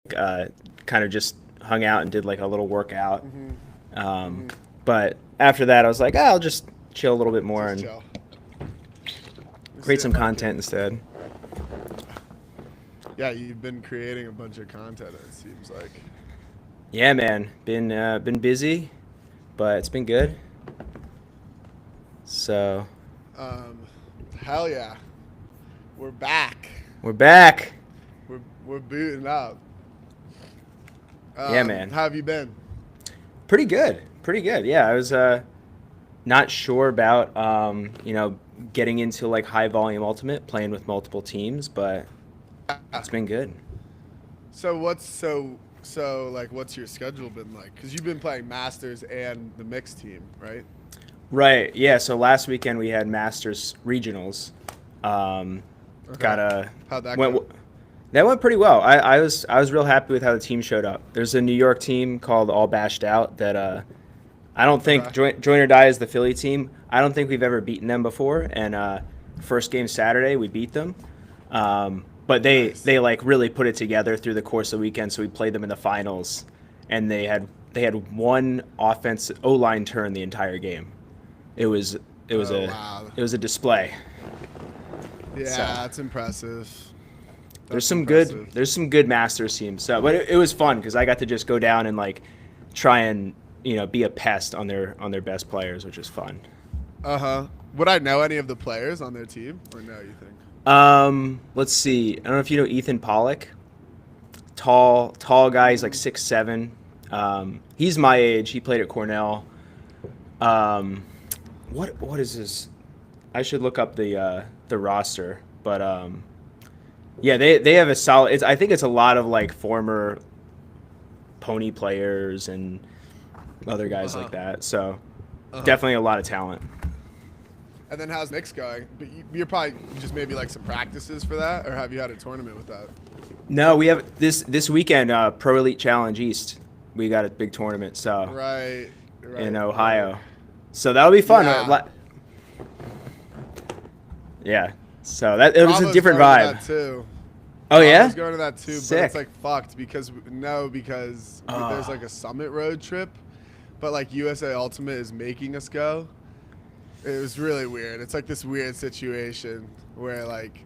kind of just hung out and did like a little workout. Mm-hmm. Um, Mm-hmm. but after that, I was like, I'll just chill a little bit more Just and chill. Let's see create some if I content can. instead. Yeah, you've been creating a bunch of content. It seems like. Yeah, man, been busy, but it's been good. So Um, Hell yeah, we're back. we're back. We're booting up. Yeah, man, How have you been? pretty good, pretty good. Yeah, I was not sure about getting into like high volume ultimate, playing with multiple teams, but Yeah. it's been good. So like what's your schedule been like? Because you've been playing Masters and the mixed team, right? Right. Yeah. So last weekend we had Masters regionals. Um, got Okay. a How'd that went go? that went pretty well. I was real happy with how the team showed up. There's a New York team called All Bashed Out that I don't think Okay. Join or Die is the Philly team. I don't think we've ever beaten them before. And first game Saturday we beat them. But they Nice. like really put it together through the course of the weekend. So we played them in the finals, and they had one offense O line turn the entire game. It was it was Oh a wow. it was a display. So Yeah, that's impressive. there's That's some good impressive. there's some good Masters teams. So but it was fun because I got to just go down and like try and be a pest on their best players, which is fun. Uh huh. Would I know any of the players on their team, or no? You think? Let's see. I don't know if you know Ethan Pollock. Tall guy. He's like Mm, 6'7". He's my age. He played at Cornell. Um, what is this? I should look up the roster, but yeah, they have a solid. I think it's a lot of like former pony players and other uh guys like huh. that. So Uh huh. definitely a lot of talent. And then how's mix going? But you're probably just maybe like some practices for that, or have you had a tournament with that? No, we have this weekend Pro Elite Challenge East. We got a big tournament so Right. in Right. Right. Ohio. So that'll be fun. Yeah. Yeah. So that it was a Bravo's different going to that vibe. too. Oh yeah? Bravo's going to that too, but it's Sick. like fucked because no, because there's Oh, like a summit road trip, but like USA Ultimate is making us go. It was really weird. It's like this weird situation where like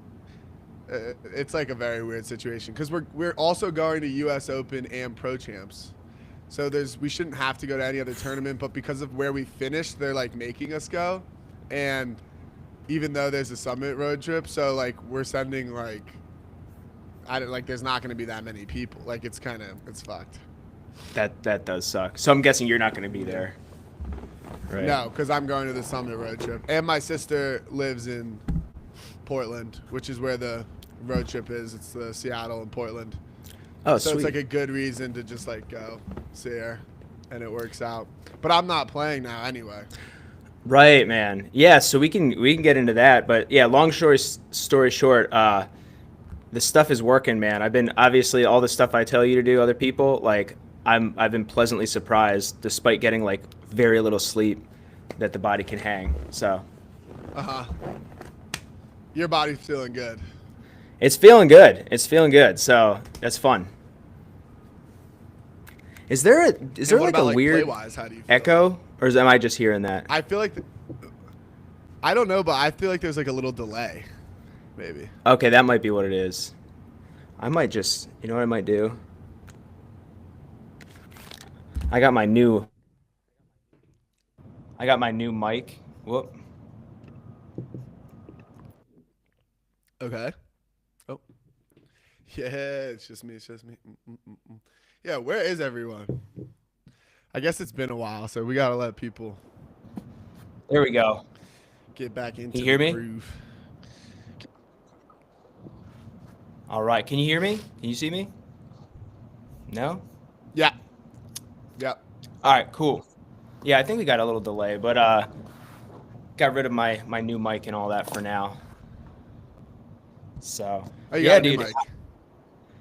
it's like a very weird situation because we're also going to U.S. Open and Pro Champs. So we shouldn't have to go to any other tournament, but because of where we finished, they're like making us go, and even though there's a summit road trip, so like we're sending like I don't like there's not going to be that many people. Like it's fucked. that does suck. So I'm guessing you're not going to be Yeah. there, right? No, because I'm going to the summit road trip, and my sister lives in Portland, which is where the road trip is. It's the Seattle and Portland. Oh, So it's like sweet. a good reason to just like go see her, and it works out. But I'm not playing now anyway. Right, man. Yeah, so we can get into that, but yeah, story short, the stuff is working, man. I've been obviously all the stuff I tell you to do, other people, like I've been pleasantly surprised despite getting like very little sleep that the body can hang. So, Uh huh. Your body's feeling good. it's feeling good. It's feeling good. So, that's fun. Is And there what like a about like play weird wise? How do you feel? echo am I just hearing that? I feel like I don't know, but I feel like there's like a little delay, maybe. Okay, that might be what it is. I might just, you know what I might do? I got my new I got my new mic. Whoop. Okay. Oh. Yeah, it's just me. It's just me. Mm. Yeah, where is everyone? I guess it's been a while, so we gotta let people There we go. get back Can you into the hear me? groove. All right. Can you hear me? Can you see me? No? Yeah. Yep. All right, cool. Yeah, I think we got a little delay, but got rid of my new mic and all that for now. So, Oh, you yeah, got a new dude. mic.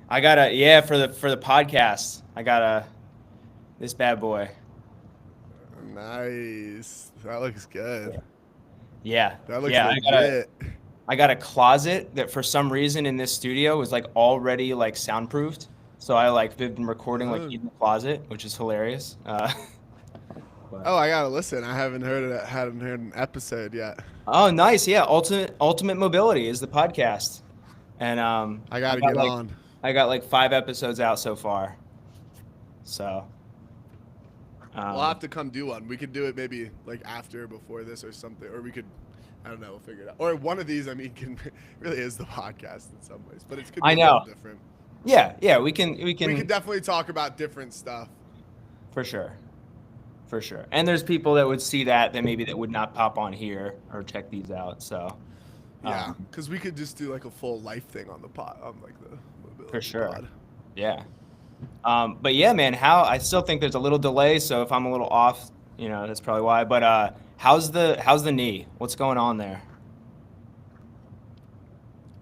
I got a yeah for the podcast. I got a this bad boy. Nice. That looks good. Yeah. That looks Yeah, legit. I got a closet that for some reason in this studio was like already like soundproofed. So I like been recording like Oh. in the closet, which is hilarious. But Oh, I gotta listen. I haven't heard it. Hadn't heard an episode yet. oh, nice. Yeah, Ultimate Mobility is the podcast, and I gotta get on. I got like 5 episodes out so far. So We'll um, have to come do one. We could do it maybe like after, or before this, or something. Or we could, I don't know. We'll figure it out. Or one of these. I mean, can really is the podcast in some ways, but it could be I a little know. different. Yeah, we can We could definitely talk about different stuff. for sure. For sure. And there's people that would see that maybe that would not pop on here or check these out. So Yeah, because we could just do like a full life thing on the pod, on like the mobility for sure. pod. Yeah. But yeah, man, I still think there's a little delay, so if I'm a little off, that's probably why. But how's the knee? What's going on there?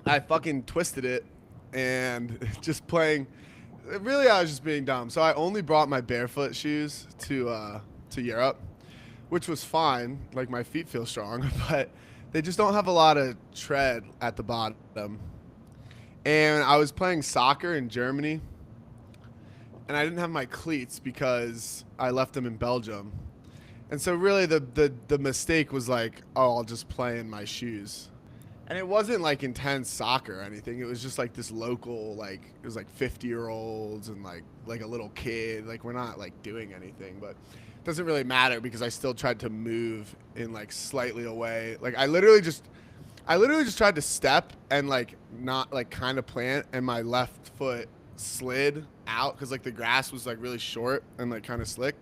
I fucking twisted it, and just playing. Really, I was just being dumb. So I only brought my barefoot shoes to Europe, which was fine. Like my feet feel strong, but they just don't have a lot of tread at the bottom. And I was playing soccer in Germany, and I didn't have my cleats because I left them in Belgium. And so really the mistake was like, oh, I'll just play in my shoes. And it wasn't like intense soccer or anything. It was just like this local, like it was like 50-year-olds and like a little kid. Like we're not like doing anything, but it doesn't really matter because I still tried to move in like slightly away. Like I literally just tried to step and like not like kind of plant, and my left foot slid out because like the grass was like really short and like kind of slick.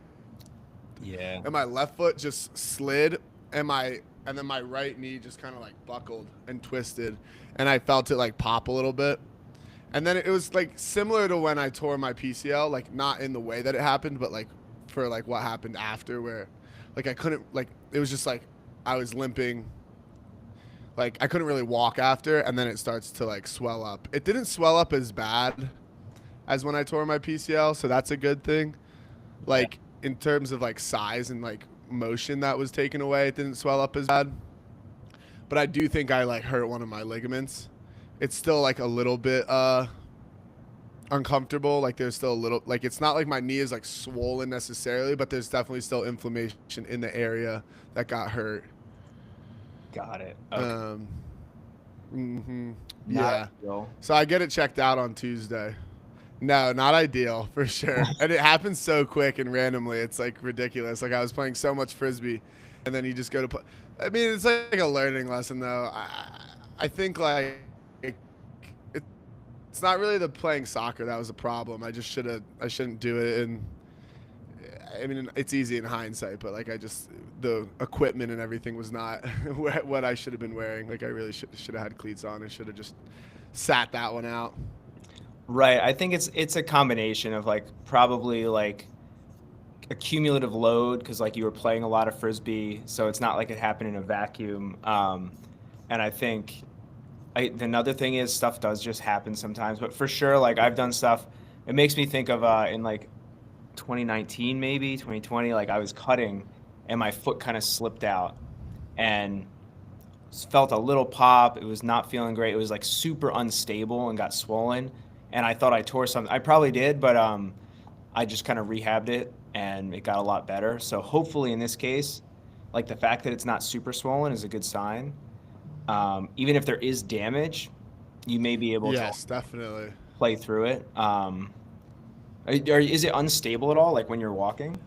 Yeah. And my left foot just slid, and then my right knee just kind of like buckled and twisted, and I felt it like pop a little bit. And then it was like similar to when I tore my PCL, like not in the way that it happened, but like for like what happened after, where like I couldn't, like it was just like I was limping, like I couldn't really walk after, and then it starts to like swell up. It didn't swell up as bad as when I tore my PCL, so that's a good thing. Like in terms of like size and like motion that was taken away, it didn't swell up as bad. But I do think I like hurt one of my ligaments. It's still like a little bit uncomfortable. Like there's still a little, like it's not like my knee is like swollen necessarily, but there's definitely still inflammation in the area that got hurt. Got it. Okay. Yeah. Ideal. So I get it checked out on Tuesday. No, not ideal for sure. And it happens so quick and randomly. It's like ridiculous. Like I was playing so much frisbee, and then you just go to play. I mean, it's like a learning lesson though. I think like it's not really the playing soccer that was a problem. I shouldn't do it. And I mean, it's easy in hindsight, but like the equipment and everything was not what I should have been wearing. Like I really should have had cleats on and should have just sat that one out. Right. I think it's a combination of like probably like a cumulative load because like you were playing a lot of frisbee, so it's not like it happened in a vacuum. And I think another thing is stuff does just happen sometimes, but for sure, like I've done stuff. It makes me think of in like 2019, maybe 2020. Like I was cutting, and my foot kind of slipped out, and felt a little pop. It was not feeling great. It was like super unstable and got swollen. And I thought I tore something. I probably did, but I just kind of rehabbed it, and it got a lot better. So hopefully in this case, like the fact that it's not super swollen is a good sign. Even if there is damage, you may be able to definitely play through it. Is it unstable at all, like when you're walking?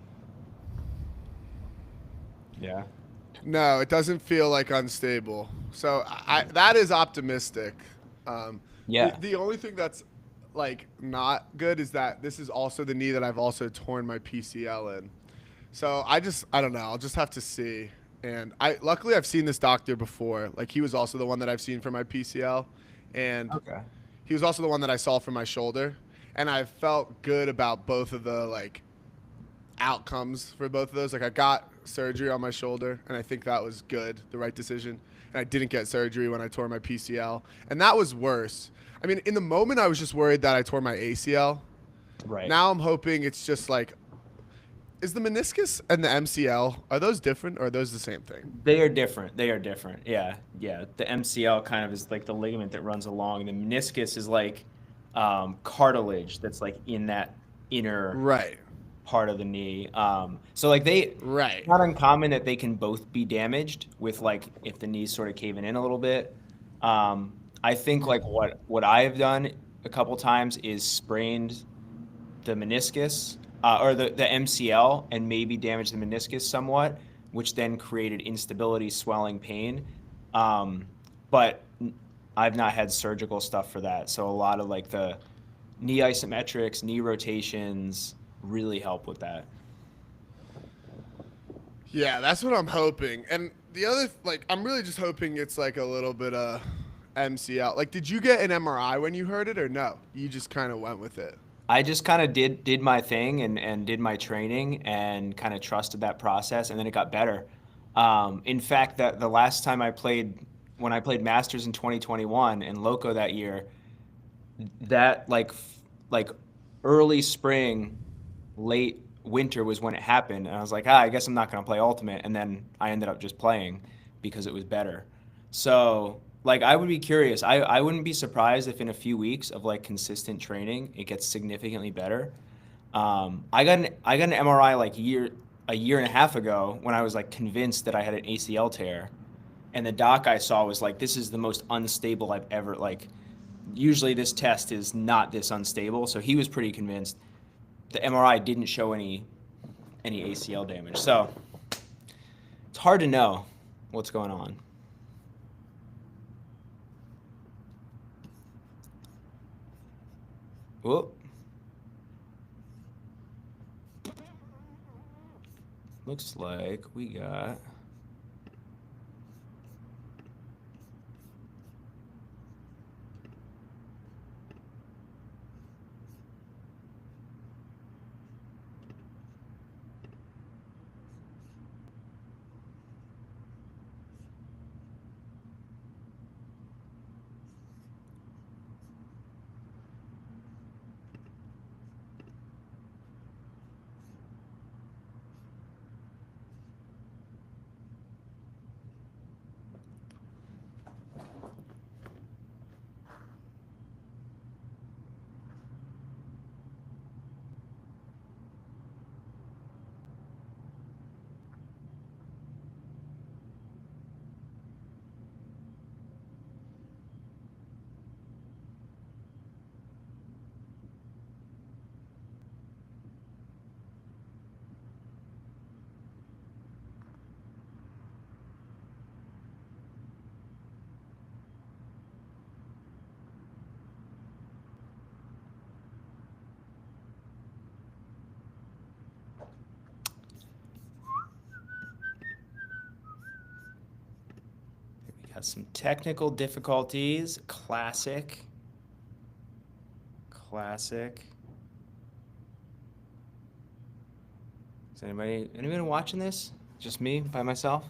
Yeah. No, it doesn't feel like unstable. So that is optimistic. Yeah. The only thing that's like not good is that this is also the knee that I've also torn my PCL in. So I don't know. I'll just have to see. And luckily I've seen this doctor before. Like he was also the one that I've seen for my PCL, and Okay. he was also the one that I saw for my shoulder. And I felt good about both of the like outcomes for both of those. Like I got surgery on my shoulder, and I think that was good, the right decision. And I didn't get surgery when I tore my PCL, and that was worse. I mean, in the moment, I was just worried that I tore my ACL. Right. Now I'm hoping it's just like, is the meniscus and the MCL, are those different, or are those the same thing? They are different. Yeah. The MCL kind of is like the ligament that runs along. The meniscus is like cartilage that's like in that inner Right. part of the knee. So like it's Right. not uncommon that they can both be damaged with like if the knee's sort of caving in a little bit. I think like what I have done a couple times is sprained the meniscus or the MCL and maybe damaged the meniscus somewhat, which then created instability, swelling, pain. But I've not had surgical stuff for that. So a lot of like the knee isometrics, knee rotations really help with that. Yeah, that's what I'm hoping. And the other, like, I'm really just hoping it's like a little bit of MCL. Like, did you get an MRI when you heard it, or no? You just kind of went with it. I just kind of did my thing and did my training and kind of trusted that process, and then it got better. In fact, that the last time I played, when I played Masters in 2021 and Loco that year, that like early spring, late winter was when it happened, and I was like, I guess I'm not gonna play Ultimate, and then I ended up just playing because it was better. So like I would be curious. I wouldn't be surprised if in a few weeks of like consistent training, it gets significantly better. I got an MRI like a year and a half ago when I was like convinced that I had an ACL tear, and the doc I saw was like, this is the most unstable I've ever like. Usually this test is not this unstable, so he was pretty convinced. The MRI didn't show any ACL damage, so it's hard to know what's going on. Whoop. Looks like we got. We got some technical difficulties. Classic. Classic. Is anybody watching this? Just me by myself?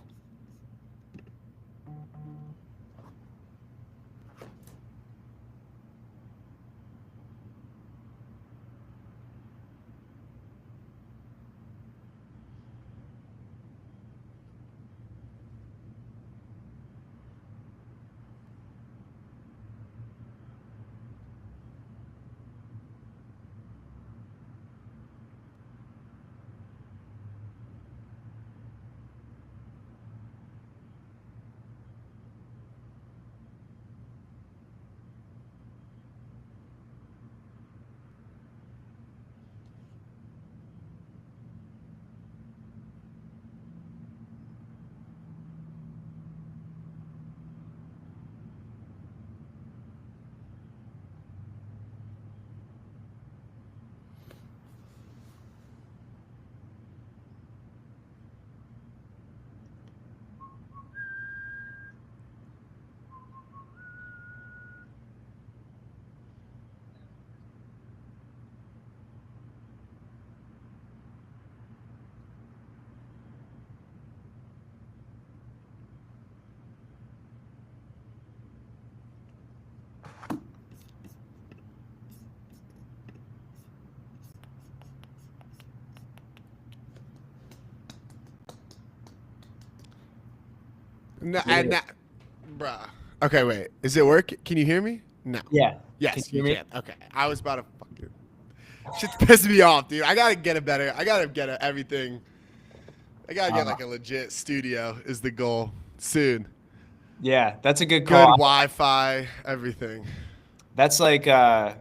No, Made it. bruh. Okay, wait. Is it work? Can you hear me? No. Yeah. Yes, you you hear me? can. Okay. I was about to fucking. Shit's pissing me off, dude. I gotta get it better. I gotta get everything. I gotta get Uh, like a legit studio is the goal soon. yeah, that's a good Good call. Wi-Fi, everything. That's like I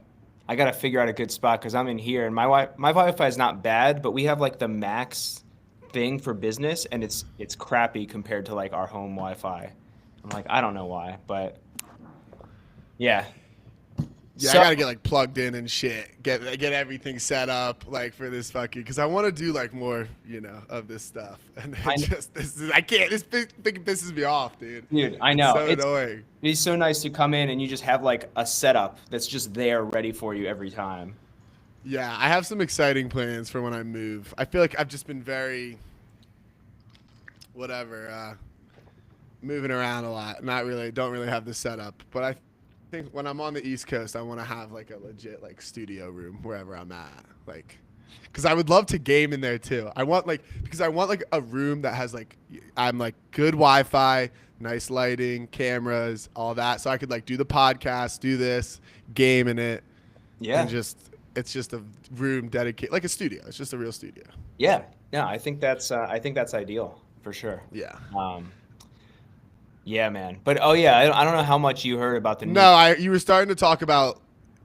gotta figure out a good spot because I'm in here and my Wi-Fi is not bad, but we have like the max thing for business and it's crappy compared to like our home Wi-Fi. I'm like, I don't know why, but yeah. Yeah, I So gotta get like plugged in and shit. Get everything set up like for this fucking because I want to do like more, of this stuff. And I it just this is I can't. This thing pisses me off, dude. dude, I It's know. so annoying. It's so nice to come in and you just have like a setup that's just there ready for you every time. Yeah, I have some exciting plans for when I move. I feel like I've just been very whatever, moving around a lot. Not really, don't really have the setup. But I think when I'm on the East Coast, I want to have like a legit like studio room wherever I'm at. Like, because I would love to game in there too. I want like because I want like a room that has like I'm like good Wi-Fi, nice lighting, cameras, all that, so I could like do the podcast, do this, game in it, and Yeah. just it's just a room dedicated like a studio. It's just a real studio. Yeah. Yeah, I think that's ideal for sure. Yeah. Um, yeah, man. But oh yeah, I don't know how much you heard about the No, new. you were starting to talk about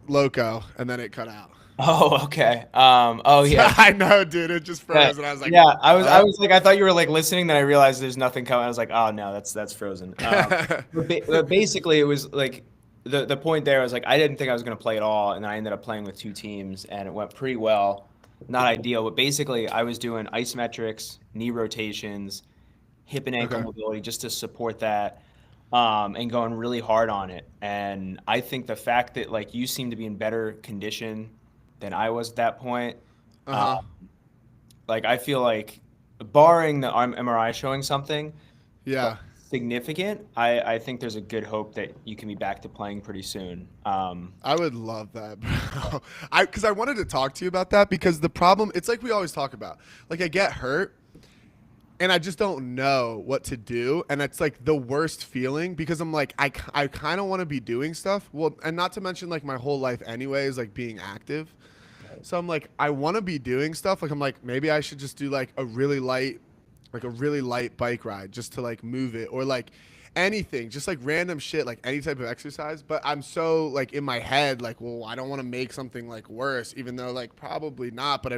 Loco, and then it cut out. Oh, okay. Oh yeah. I know, dude. It just Yeah. froze, and I was like, Yeah, I "Huh?" was like I thought you were like listening, then I realized there's nothing coming. I was like, "Oh no, that's frozen." But basically it was like the point there was like I didn't think I was going to play at all and then I ended up playing with two teams and it went pretty well. Not ideal, but basically I was doing isometrics, knee rotations, hip and ankle Okay. mobility just to support that. And going really hard on it. And I think the fact that like you seem to be in better condition than I was at that point, Uh uh, huh. like I feel like barring the arm MRI showing something like Yeah. significant, I think there's a good hope that you can be back to playing pretty soon. I would love that, bro. Because I wanted to talk to you about that because the problem, it's like we always talk about. Like I get hurt and I just don't know what to do, and it's like the worst feeling because I'm like I kind of want to be doing stuff. Well, and not to mention like my whole life anyway is like being active. So I'm like I want to be doing stuff. Like I'm like maybe I should just do like a really light bike ride just to like move it or like anything, just like random shit, like any type of exercise. But I'm so like in my head, like, well, I don't want to make something like worse, even though like probably not. But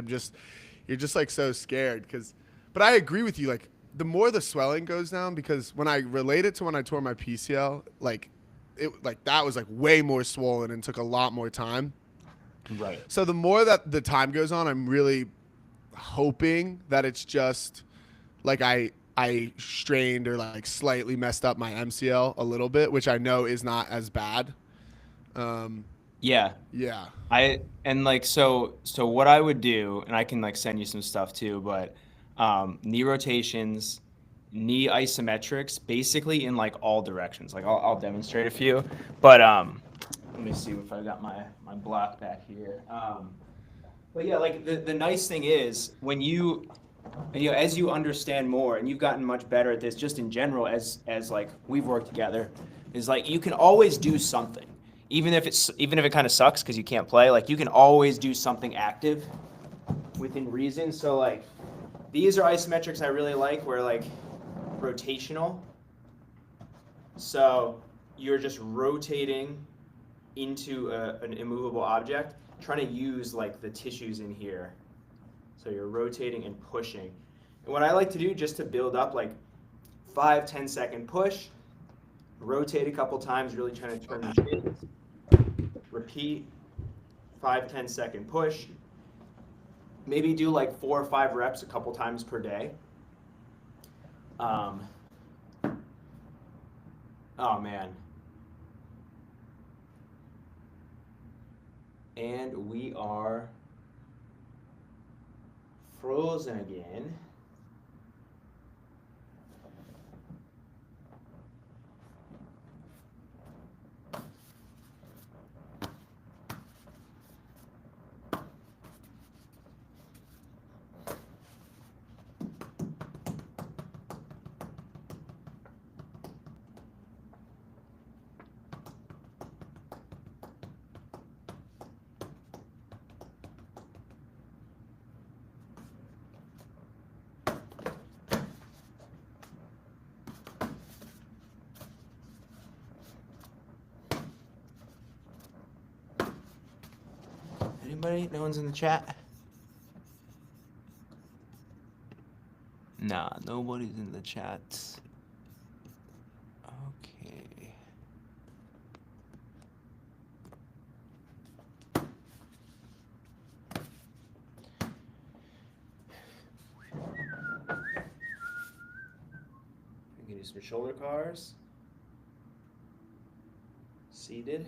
you're just like so scared because, but I agree with you. Like the more the swelling goes down, because when I relate it to when I tore my PCL, like it like that was like way more swollen and took a lot more time. Right. So the more that the time goes on, I'm really hoping that it's just like I strained or like slightly messed up my MCL a little bit, which I know is not as bad. Um, Yeah. yeah. I and like so what I would do, and I can like send you some stuff too, but knee rotations, knee isometrics, basically in like all directions. Like I'll demonstrate a few, but let me see if I got my block back here. But yeah, like the nice thing is when you know as you understand more and you've gotten much better at this just in general as like we've worked together, is like you can always do something even if it kind of sucks because you can't play, like you can always do something active within reason. So like these are isometrics I really like where like rotational. So you're just rotating into an immovable object, trying to use like the tissues in here. So you're rotating and pushing. And what I like to do just to build up like 5-10 second push, rotate a couple times, really trying to turn the shins. Repeat 5-10 second push. Maybe do like 4 or 5 reps a couple times per day. Oh man. And we are frozen again. Anybody? No one's in the chat? Nah, nobody's in the chat. Okay. We can do some shoulder cars. Seated.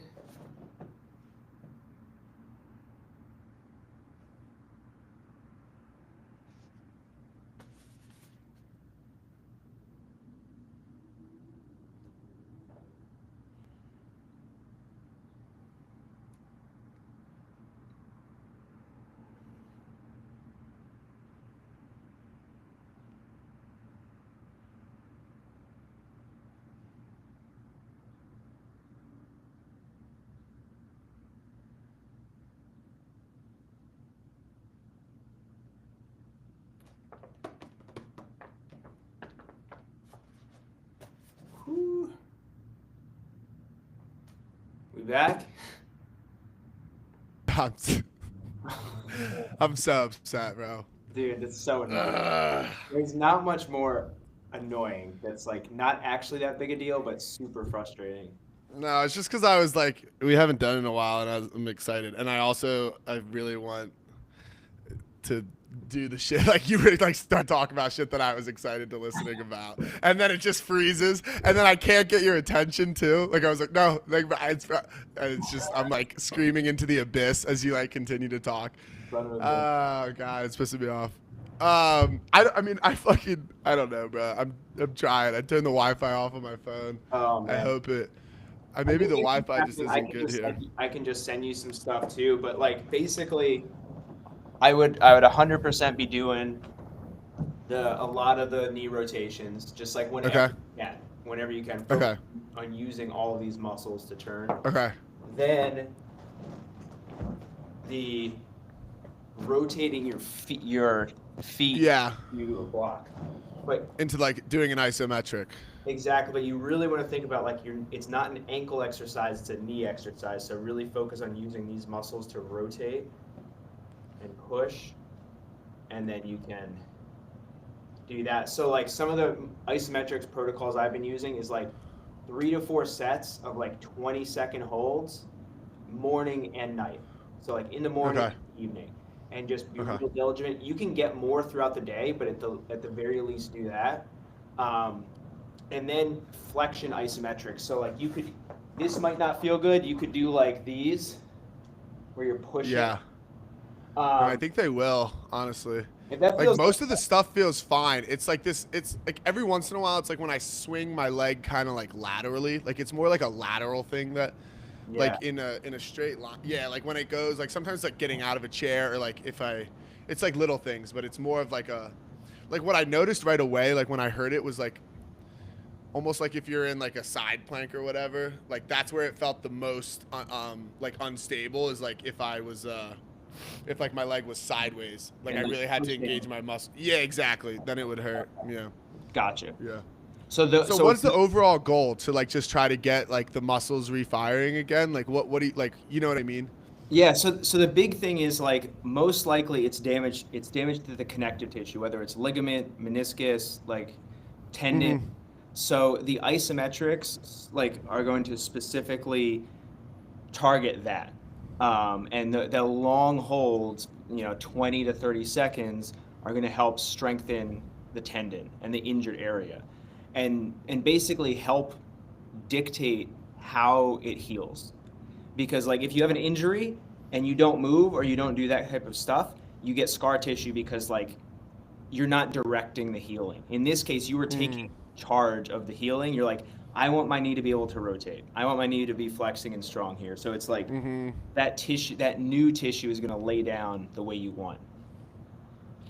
Whew. We back? I'm so upset, bro. Dude, that's so annoying. There's not much more annoying that's like not actually that big a deal, but super frustrating. No, it's just because I was like, we haven't done it in a while, and I'm excited, and I really want to do the shit like you really like start talking about shit that I was excited to listening about, and then it just freezes, and then I can't get your attention too. Like I was like, no, like it's just I'm like screaming into the abyss as you like continue to talk. Oh god, it's pissing me off. I mean I don't know, bro. I'm trying. I turned the Wi-Fi off on my phone. Oh man. I hope it. Maybe the Wi-Fi just isn't good here. I can just send you some stuff too, but like basically, I would 100% be doing a lot of the knee rotations, just like whenever you can, focus on using all of these muscles to turn. Okay. Then the rotating your feet to a block. But into like doing an isometric. Exactly, but you really want to think about like it's not an ankle exercise, it's a knee exercise. So really focus on using these muscles to rotate and push, and then you can do that. So like some of the isometrics protocols I've been using is like 3 to 4 sets of like 20-second holds, morning and night. So like in the morning, and evening, and just be real diligent. You can get more throughout the day, but at the very least do that. And then flexion isometrics. So like this might not feel good. You could do like these, where you're pushing. Yeah. I think they will, honestly. If that like feels most of the stuff feels fine. It's like this. It's like every once in a while, it's like when I swing my leg kind of like laterally. Like it's more like a lateral thing that, like in a straight line. Yeah, like when it goes, like sometimes like getting out of a chair or like it's like little things, but it's more of like what I noticed right away, like when I heard it was like. Almost like if you're in like a side plank or whatever, like that's where it felt the most like unstable is like if I was if like my leg was sideways, like I really had to engage my muscle. Yeah, exactly. Then it would hurt. Yeah. Gotcha. Yeah. So what's the overall goal to like just try to get like the muscles refiring again? Like what do you like? You know what I mean? Yeah. So the big thing is like most likely it's damage to the connective tissue, whether it's ligament, meniscus, like tendon. Mm-hmm. So the isometrics like are going to specifically target that, and the long holds, 20 to 30 seconds, are going to help strengthen the tendon and the injured area, and basically help dictate how it heals. Because like if you have an injury and you don't move or you don't do that type of stuff, you get scar tissue because like you're not directing the healing. In this case, you were taking charge of the healing. You're like, I want my knee to be able to rotate. I want my knee to be flexing and strong here. So it's like that tissue, that new tissue is going to lay down the way you want.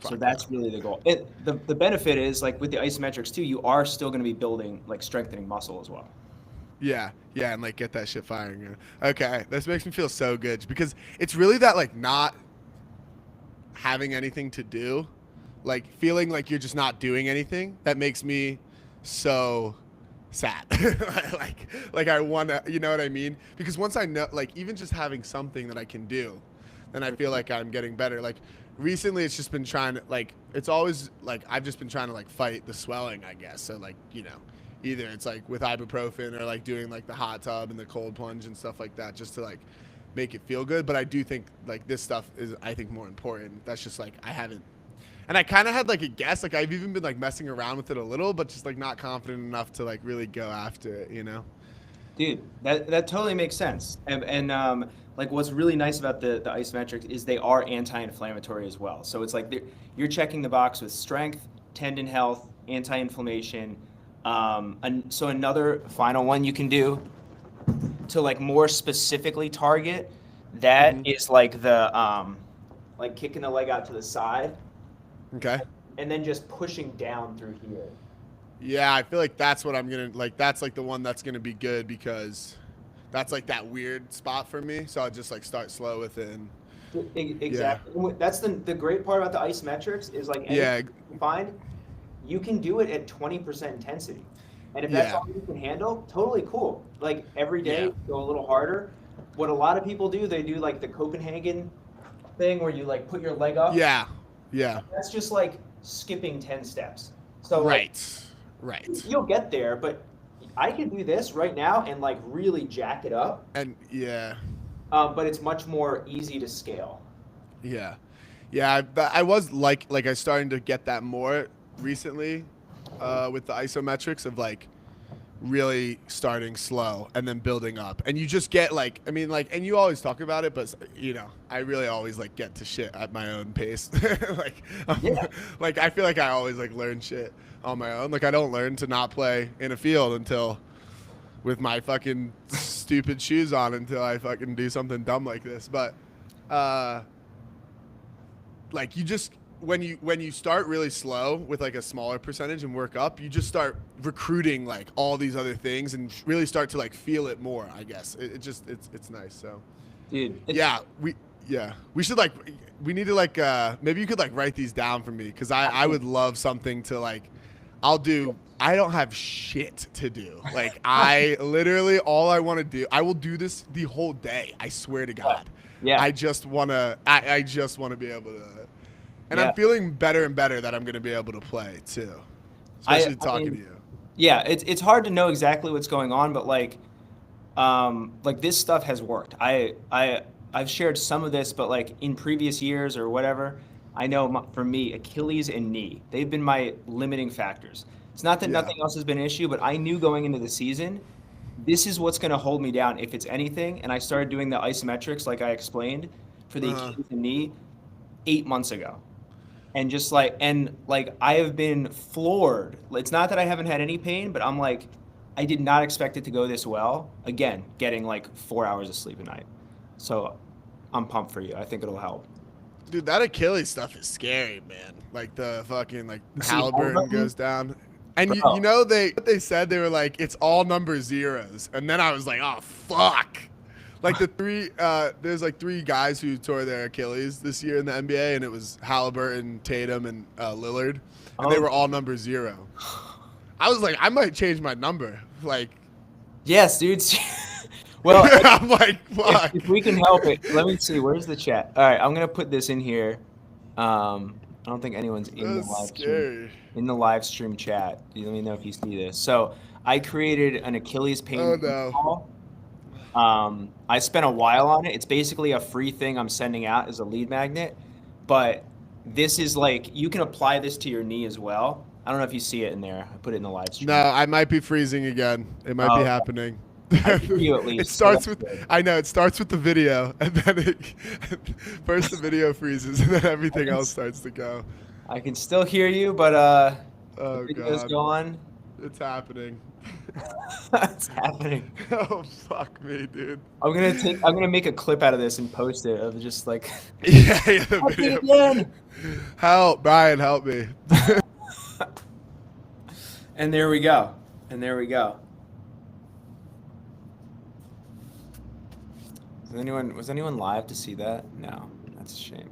So that's really the goal. The benefit is like with the isometrics too, you are still going to be building like strengthening muscle as well. Yeah, and like get that shit firing. Okay, this makes me feel so good because it's really that like not having anything to do, like feeling like you're just not doing anything, that makes me so sad. like I want to, you know what I mean? Because once I know, like even just having something that I can do, then I feel like I'm getting better. Like recently, it's just been trying to like it's always like I've just been trying to like fight the swelling, I guess. So like either it's like with ibuprofen or like doing like the hot tub and the cold plunge and stuff like that, just to like make it feel good. But I do think like this stuff is I think more important. That's just like I haven't. And I kind of had like a guess, like I've even been like messing around with it a little, but just like not confident enough to like really go after it. Dude, that totally makes sense. And like what's really nice about the isometrics is they are anti-inflammatory as well. So it's like you're checking the box with strength, tendon health, anti-inflammation. And so another final one you can do to like more specifically target that is like the like kicking the leg out to the side Okay. and then just pushing down through here. Yeah, I feel like that's what I'm gonna like. That's like the one that's gonna be good because that's like that weird spot for me. So I'll just like start slow with it. And, Exactly. That's the great part about the isometrics is like yeah, anything you find, you can do it at 20% intensity. And if that's all you can handle, totally cool. Like every day, go a little harder. What a lot of people do, they do like the Copenhagen thing where you like put your leg up. Yeah. That's just like skipping 10 steps. So Right. You'll get there, but I can do this right now and like really jack it up. And but it's much more easy to scale. Yeah. I was like I starting to get that more recently with the isometrics of like really starting slow and then building up, and you just get like and you always talk about it, but I really always like get to shit at my own pace. Like I feel like I always like learn shit on my own. Like I don't learn to not play in a field until with my fucking stupid shoes on until I fucking do something dumb like this. But like you just when you start really slow with like a smaller percentage and work up, you just start recruiting like all these other things and really start to like feel it more, I guess. It's nice. So dude, we should like we need to like maybe you could like write these down for me, because I would love something to like I don't have shit to do. Like I literally all I want to do, I will do this the whole day, I swear to God. Yeah. I just want to be able to. And I'm feeling better and better that I'm going to be able to play too, especially talking to you. Yeah, it's hard to know exactly what's going on, but like this stuff has worked. I've shared some of this, but like in previous years or whatever, I know for me, Achilles and knee, they've been my limiting factors. It's not that nothing else has been an issue, but I knew going into the season, this is what's going to hold me down if it's anything. And I started doing the isometrics like I explained for the Achilles and knee 8 months ago. And just like I have been floored. It's not that I haven't had any pain, but I'm like, I did not expect it to go this well. Again, getting like 4 hours of sleep a night. So I'm pumped for you. I think it'll help. Dude, that Achilles stuff is scary, man. Like the fucking like Halliburton goes down. And you know they said, they were like, it's all number zeros. And then I was like, oh fuck. Like there's like 3 guys who tore their Achilles this year in the NBA, and it was Halliburton, Tatum, and Lillard, and they were all number 0. I was like, I might change my number. Like, yes, dude. Well, I'm like, fuck. If we can help it, let me see. Where's the chat? All right, I'm gonna put this in here. I don't think anyone's in the live stream chat. Let me know if you see this. So I created an Achilles pain call. I spent a while on it. It's basically a free thing I'm sending out as a lead magnet, but this is like, you can apply this to your knee as well. I don't know if you see it in there. I put it in the live stream. No, I might be freezing again. It might be happening. You at least. It starts with, I know, it starts with the video, and then first the video freezes, and then everything else starts to go. I can still hear you, but the video's gone. It's happening. It's happening. Oh fuck me, dude. I'm gonna make a clip out of this and post it of just like the video. Again. Help, Brian, help me. And there we go. Was anyone live to see that? No, that's a shame.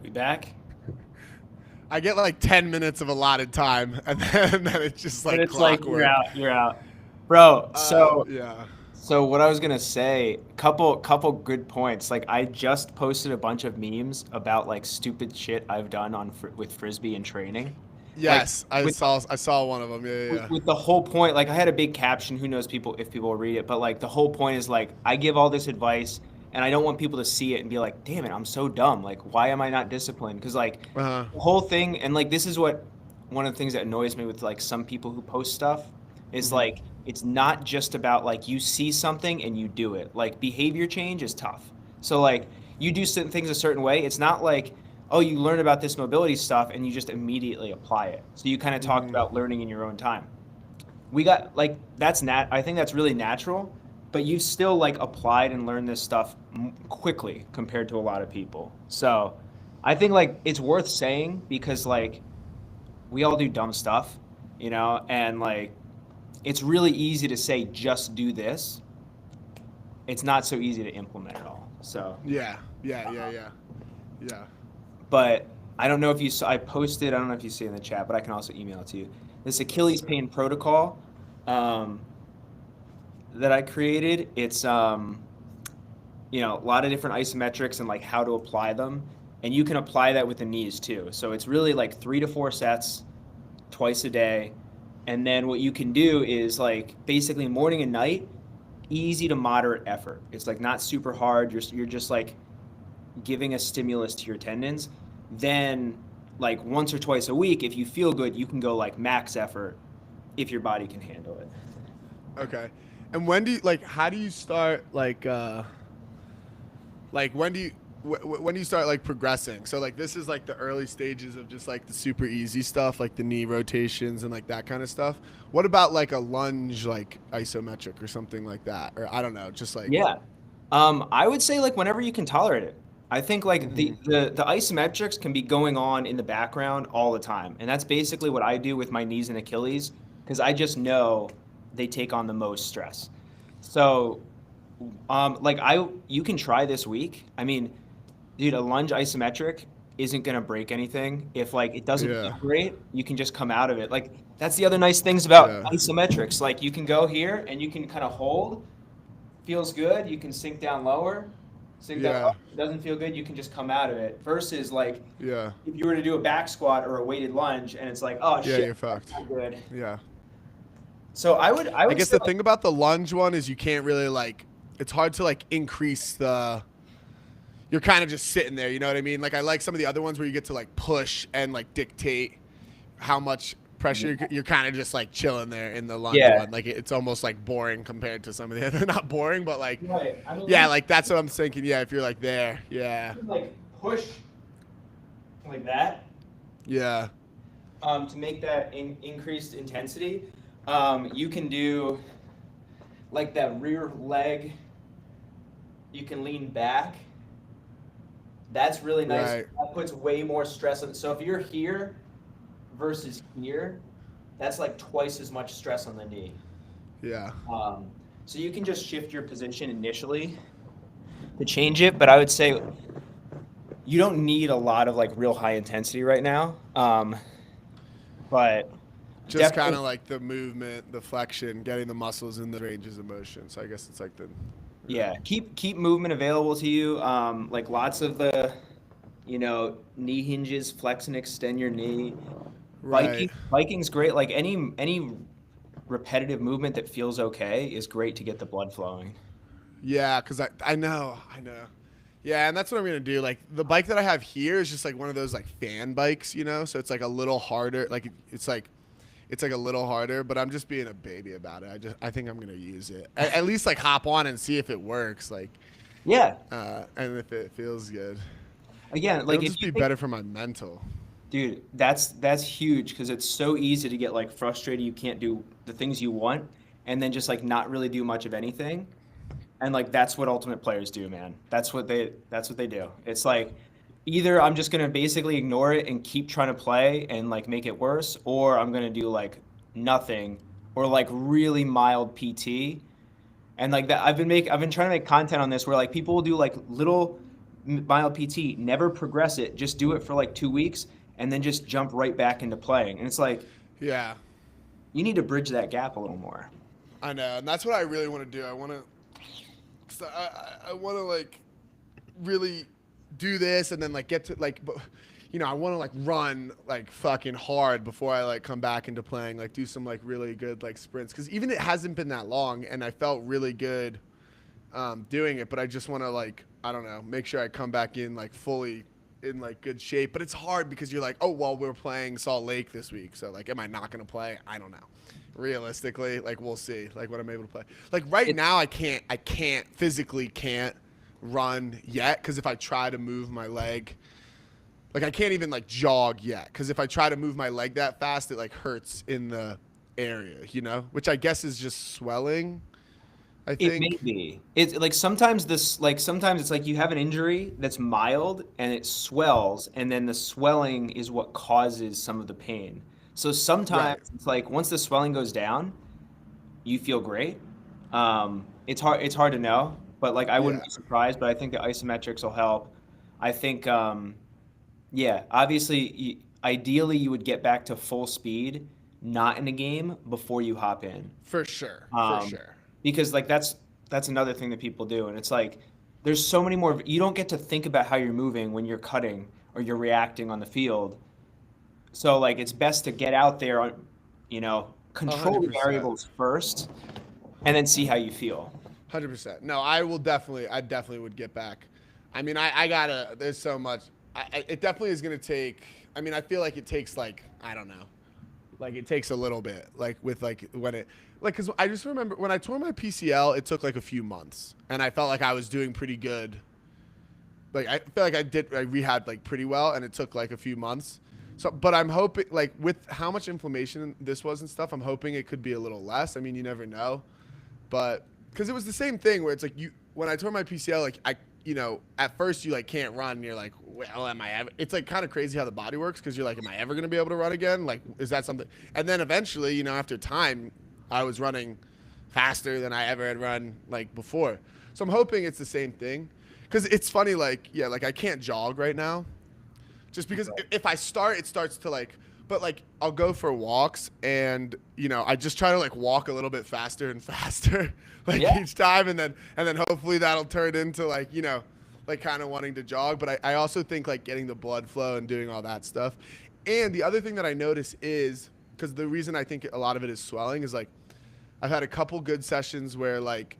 We back? I get like 10 minutes of allotted time, and then it's just And like it's like clockwork. you're out, bro. So Yeah. so what I was gonna say, couple good points. Like I just posted a bunch of memes about like stupid shit I've done with frisbee and training, like Yes, I with saw one of them. Yeah, yeah, with, yeah. with the whole point. Like I had a big caption. Who knows if people will read it? But like the whole point is like I give all this advice, and I don't want people to see it and be like, damn it, I'm so dumb. Like why am I not disciplined? Because like Uh-huh. the whole thing, and like this is what one of the things that annoys me with like some people who post stuff is Hmm. like it's not just about like you see something and you do it. Like behavior change is tough. So like you do certain things a certain way. It's not like, oh, you learn about this mobility stuff and you just immediately apply it. So you kind of talked Hmm. about learning in your own time. We got like I think that's really natural, but you've still like applied and learned this stuff quickly compared to a lot of people. So I think like it's worth saying because like we all do dumb stuff, and like it's really easy to say just do this. It's not so easy to implement it all. So, Yeah, yeah, yeah, yeah, yeah. but I don't know if you saw, I posted, I don't know if you see it in the chat, but I can also email it to you. This Yes, Achilles sir. pain protocol um, that I created. It's a lot of different isometrics and like how to apply them, and you can apply that with the knees too. So it's really like 3 to 4 sets twice a day, and then what you can do is like basically morning and night, easy to moderate effort. It's like not super hard. You're just like giving a stimulus to your tendons. Then like once or twice a week, if you feel good, you can go like max effort if your body can handle it. Okay. And when do you like? How do you start like when do you start like progressing? So like this is like the early stages of just like the super easy stuff, like the knee rotations and like that kind of stuff. What about like a lunge, like isometric or something like that? Or I don't know, just like. Yeah. I would say like whenever you can tolerate it. I think like the, Hmm. the the isometrics can be going on in the background all the time. And that's basically what I do with my knees and Achilles because I just know they take on the most stress. So like you can try this week. I mean, dude, a lunge isometric isn't gonna break anything. If like it doesn't Yeah. feel great, you can just come out of it. Like that's the other nice things about Yeah. isometrics. Like you can go here and you can kind of hold, feels good, you can sink down lower. Sink down lower. Yeah. If it doesn't feel good, you can just come out of it. Versus like Yeah. if you were to do a back squat or a weighted lunge and it's like, oh Yeah. shit, You're that's fucked. not good. Yeah. So I I would guess say the like, thing about the lunge one is you can't really like. It's hard to like increase the. You're kind of just sitting there, you know what I mean? Like I like some of the other ones where you get to like push and like dictate how much pressure you're kind of just like chilling there in the lunge yeah. one. Like it's almost like boring compared to some of the other. Not boring, but like Right. I mean yeah, like that's what I'm thinking. Yeah, if you're like there, you yeah, can like push like that yeah, to make that increased intensity. You can do like that rear leg. You can lean back. That's really nice. right, That puts way more stress on. So if you're here versus here, that's like twice as much stress on the knee. yeah, Um, so you can just shift your position initially to change it, but I would say you don't need a lot of like real high intensity right now. But just kind definitely, of like the movement, the flexion, getting the muscles in the ranges of motion. So I guess it's like the yeah, yeah, keep movement available to you. Like lots of the, knee hinges, flex and extend your knee. Right. Biking's great. Like any repetitive movement that feels okay is great to get the blood flowing. Yeah, because I know. Yeah, and that's what I'm gonna do. Like the bike that I have here is just like one of those like fan bikes, you know. So it's like a little harder. Like it's like a little harder. But I'm just being a baby about it. I think I'm gonna use it. At least like hop on and see if it works. Like Yeah. and if it feels good. Again, It'll like if just you be think, better for my mental. dude, that's huge because it's so easy to get like frustrated you can't do the things you want and then just like not really do much of anything. And like that's what ultimate players do, man. That's what they do. It's like either I'm just gonna basically ignore it and keep trying to play and like make it worse, or I'm gonna do like nothing or like really mild PT. And like that I've been trying to make content on this where like people will do like little mild PT, never progress it, just do it for like 2 weeks and then just jump right back into playing. And it's like Yeah, you need to bridge that gap a little more. I know, and that's what I really want to do. I want to, I want to like really do this and then like get to like I want to like run like fucking hard before I like come back into playing, like do some like really good like sprints, because even it hasn't been that long and I felt really good doing it, but I just want to like, I don't know, make sure I come back in like fully in like good shape. But it's hard because you're like, oh well, we're playing Salt Lake this week, so like am I not going to play? I don't know. Realistically, like we'll see like what I'm able to play. Like right It, now I can't physically can't run yet, because if I try to move my leg, like I can't even like jog yet, because if I try to move my leg that fast, it like hurts in the area, which I guess is just swelling, I It may think. be. It's like sometimes it's like you have an injury that's mild and it swells, and then the swelling is what causes some of the pain. So sometimes Right. it's like once the swelling goes down, you feel great. It's hard to know, but like I wouldn't Yeah. be surprised. But I think the isometrics will help. I think yeah, obviously, ideally you would get back to full speed, not in a game before you hop in. For sure. For Um, sure. because like that's another thing that people do, and it's like there's so many more. You don't get to think about how you're moving when you're cutting or you're reacting on the field. So like it's best to get out there on, A control hundred the percent. variables first, and then see how you feel. 100%. No, I definitely would get back. I mean, I gotta, there's so much. It definitely is gonna take, I mean, I feel like it takes like, I don't know. Like it takes a little bit, like with like when it, like, because I just remember when I tore my PCL, it took like a few months, and I felt like I was doing pretty good. Like I feel like I rehabbed like pretty well, and it took like a few months. So, but I'm hoping like with how much inflammation this was and stuff, I'm hoping it could be a little less. I mean, you never know, but because it was the same thing where it's like you, when I tore my PCL, like at first you like can't run, and you're like, well, am I ever? It's like kind of crazy how the body works, because you're like, am I ever gonna be able to run again? Like, is that something? And then eventually, after time, I was running faster than I ever had run like before. So I'm hoping it's the same thing, because it's funny, like yeah, like I can't jog right now, just because if I start, it starts to like, but like I'll go for walks, and I just try to like walk a little bit faster and faster like Yeah. each time, and then hopefully that'll turn into like like kind of wanting to jog. But I also think like getting the blood flow and doing all that stuff. And the other thing that I notice is, because the reason I think a lot of it is swelling is like I've had a couple good sessions where like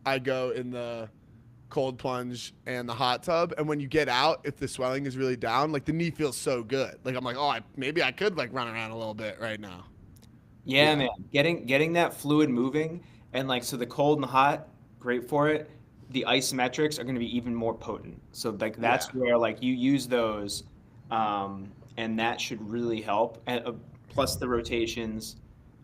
I go in the cold plunge and the hot tub, and when you get out, if the swelling is really down, like the knee feels so good, like I'm like, oh, maybe I could like run around a little bit right now. Yeah, Yeah. man. Getting that fluid moving and like so the cold and the hot, great for it. The isometrics are going to be even more potent. So like that's Yeah. where like you use those, and that should really help. And plus the rotations.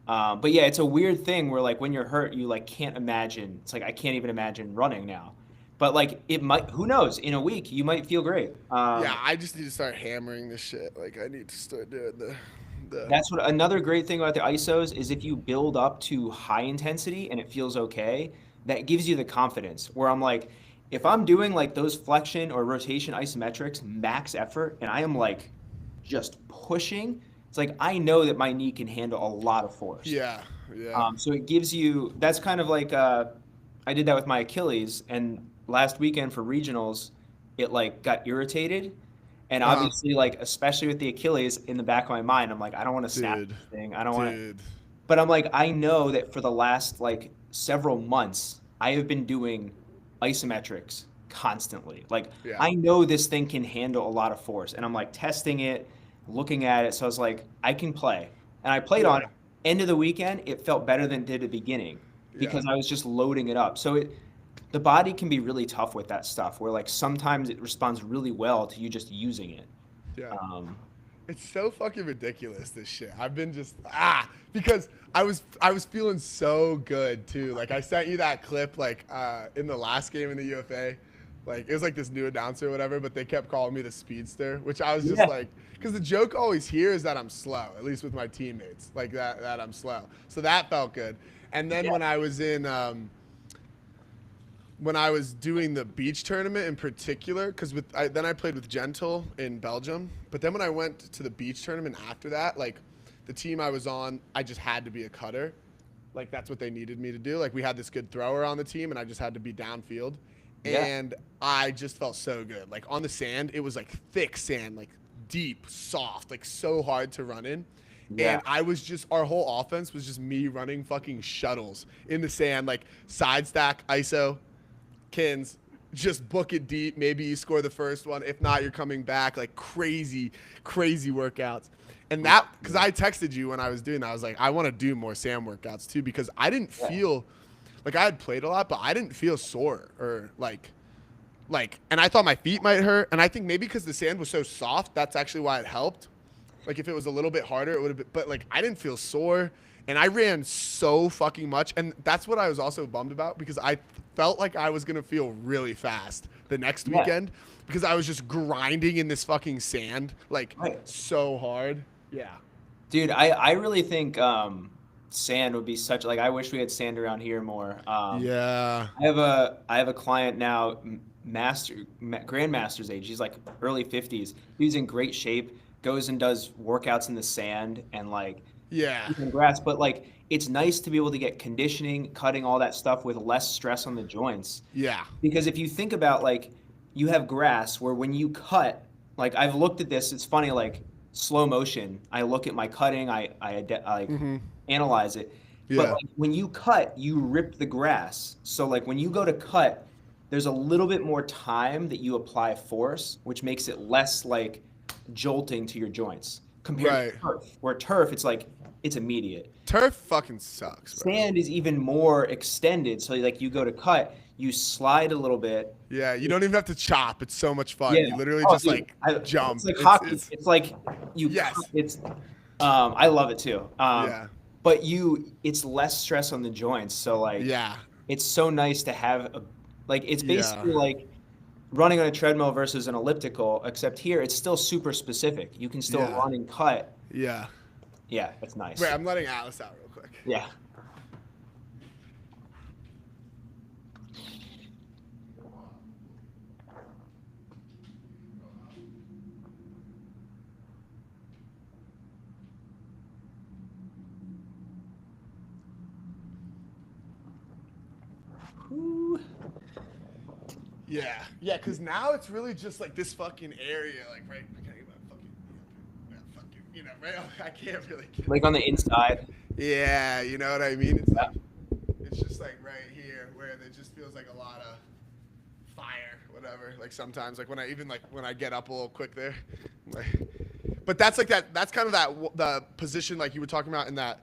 But yeah, it's a weird thing where like when you're hurt, you like can't imagine. It's like I can't even imagine running now. But like it might. Who knows? In a week, you might feel great. Yeah, I just need to start hammering this shit. Like I need to start doing the That's what another great thing about the ISOs is if you build up to high intensity and it feels okay, that gives you the confidence. Where I'm like, if I'm doing like those flexion or rotation isometrics, max effort, and I am like just pushing, it's like I know that my knee can handle a lot of force. yeah, yeah. So it gives you that's kind of like I did that with my Achilles, and last weekend for regionals, it like got irritated, And Uh-huh. obviously, like, especially with the Achilles in the back of my mind, I'm like, I don't want to snap Dude. this thing. I don't want to. Dude. But I'm like, I know that for the last like several months, I have been doing isometrics constantly. Like, Yeah. I know this thing can handle a lot of force. And I'm like testing it, looking at it. So I was like, I can play. And I played on Yeah. it. End of the weekend, it felt better than it did at the beginning Yeah. because I was just loading it up. So the body can be really tough with that stuff where like sometimes it responds really well to you just using it. Yeah. Um, It's so fucking ridiculous, this shit. I've been just because I was feeling so good too. Like I sent you that clip like in the last game in the UFA. Like it was like this new announcer or whatever, but they kept calling me the speedster, which I was just yeah. like, because the joke always here is that I'm slow, at least with my teammates, like that I'm slow. So that felt good. And then Yeah. when I was doing the beach tournament in particular, because then I played with Gentle in Belgium, but then when I went to the beach tournament after that, like the team I was on, I just had to be a cutter. Like that's what they needed me to do. Like we had this good thrower on the team, and I just had to be downfield, Yeah. and I just felt so good. Like on the sand, it was like thick sand, like deep, soft, like so hard to run in. Yeah. And I was just, our whole offense was just me running fucking shuttles in the sand, like side stack, ISO, Kins, just book it deep. Maybe you score the first one. If not, you're coming back. Like crazy, crazy workouts. And that, because I texted you when I was doing that, I was like, I want to do more SAM workouts too, because I didn't Yeah. feel like I had played a lot, but I didn't feel sore or and I thought my feet might hurt. And I think maybe because the sand was so soft, that's actually why it helped. Like if it was a little bit harder, it would have been, but like I didn't feel sore and I ran so fucking much. And that's what I was also bummed about because I felt like I was going to feel really fast the next Yeah. weekend because I was just grinding in this fucking sand like Right. so hard. Yeah. Dude, I really think sand would be such like I wish we had sand around here more. Yeah. I have a client now, grandmaster's age. He's like early 50s. He's in great shape. Goes and does workouts in the sand and like Yeah. in grass. But like it's nice to be able to get conditioning, cutting all that stuff with less stress on the joints. Yeah. Because if you think about like you have grass where when you cut, like I've looked at this, it's funny like slow motion. I look at my cutting, I like analyze it. But Yeah. like when you cut, you rip the grass. So like when you go to cut, there's a little bit more time that you apply force, which makes it less like jolting to your joints compared Right. to turf. Where turf, it's like it's immediate. Turf fucking sucks, bro. Sand is even more extended. So like you go to cut, you slide a little bit. Yeah, you don't even have to chop. It's so much fun. Yeah. You literally Oh, just dude, like I, jump. it's like hockey. It's It's like you. Yes. It's. I love it too. Yeah. But it's less stress on the joints. So like, Yeah. it's so nice to have like it's Yeah. basically like running on a treadmill versus an elliptical, except here it's still super specific. You can still Yeah. run and cut. Yeah. Yeah, that's nice. Wait, I'm letting Alice out real quick. Yeah. Ooh. Yeah. Yeah, because now it's really just like this fucking area, like right. I can't even fucking, fucking, right. I can't really. Get Like on the inside. Yeah, you know what I mean. It's Yeah. like, it's just like right here where it just feels like a lot of fire, whatever. Like sometimes, like when I get up a little quick there, like, but that's like that. That's kind of the position like you were talking about in that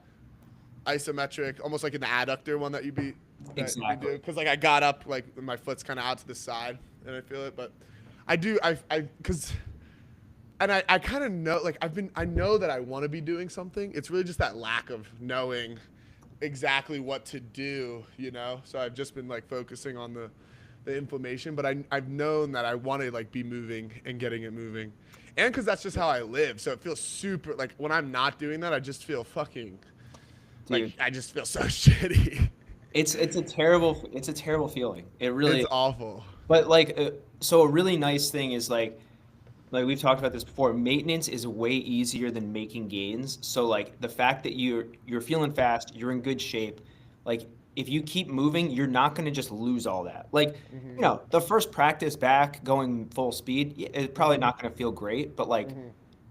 isometric, almost like in the adductor one that you beat. Exactly. Because like I got up, like my foot's kind of out to the side, and I feel it. But I because, and I kind of know, like I know that I want to be doing something. It's really just that lack of knowing exactly what to do, So I've just been like focusing on the inflammation, but I've known that I want to like be moving and getting it moving, and because that's just how I live. So it feels super like when I'm not doing that, I just feel fucking. Dude. Like I just feel so shitty. It's a terrible feeling. It really It's awful. But like so a really nice thing is like we've talked about this before, maintenance is way easier than making gains. So like the fact that you're feeling fast, you're in good shape, like if you keep moving, you're not going to just lose all that. Like, Mm-hmm. you know, the first practice back going full speed, it's probably Mm-hmm. not going to feel great, but like, Mm-hmm.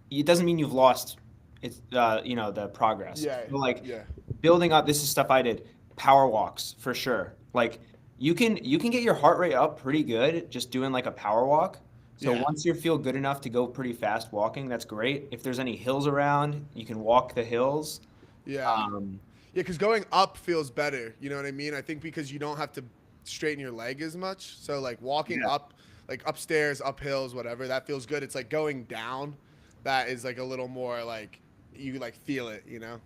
it doesn't mean you've lost it's you know, the progress. Yeah. So like Yeah. building up, this is stuff I did. Power walks for sure. Like you can get your heart rate up pretty good just doing like a power walk. So Yeah. once you feel good enough to go pretty fast walking, that's great. If there's any hills around, you can walk the hills. Yeah. Um, Yeah, because going up feels better. You know what I mean? I think because you don't have to straighten your leg as much. So like walking yeah, up, like upstairs, up hills, whatever, that feels good. It's like going down, that is like a little more like you like feel it. You know?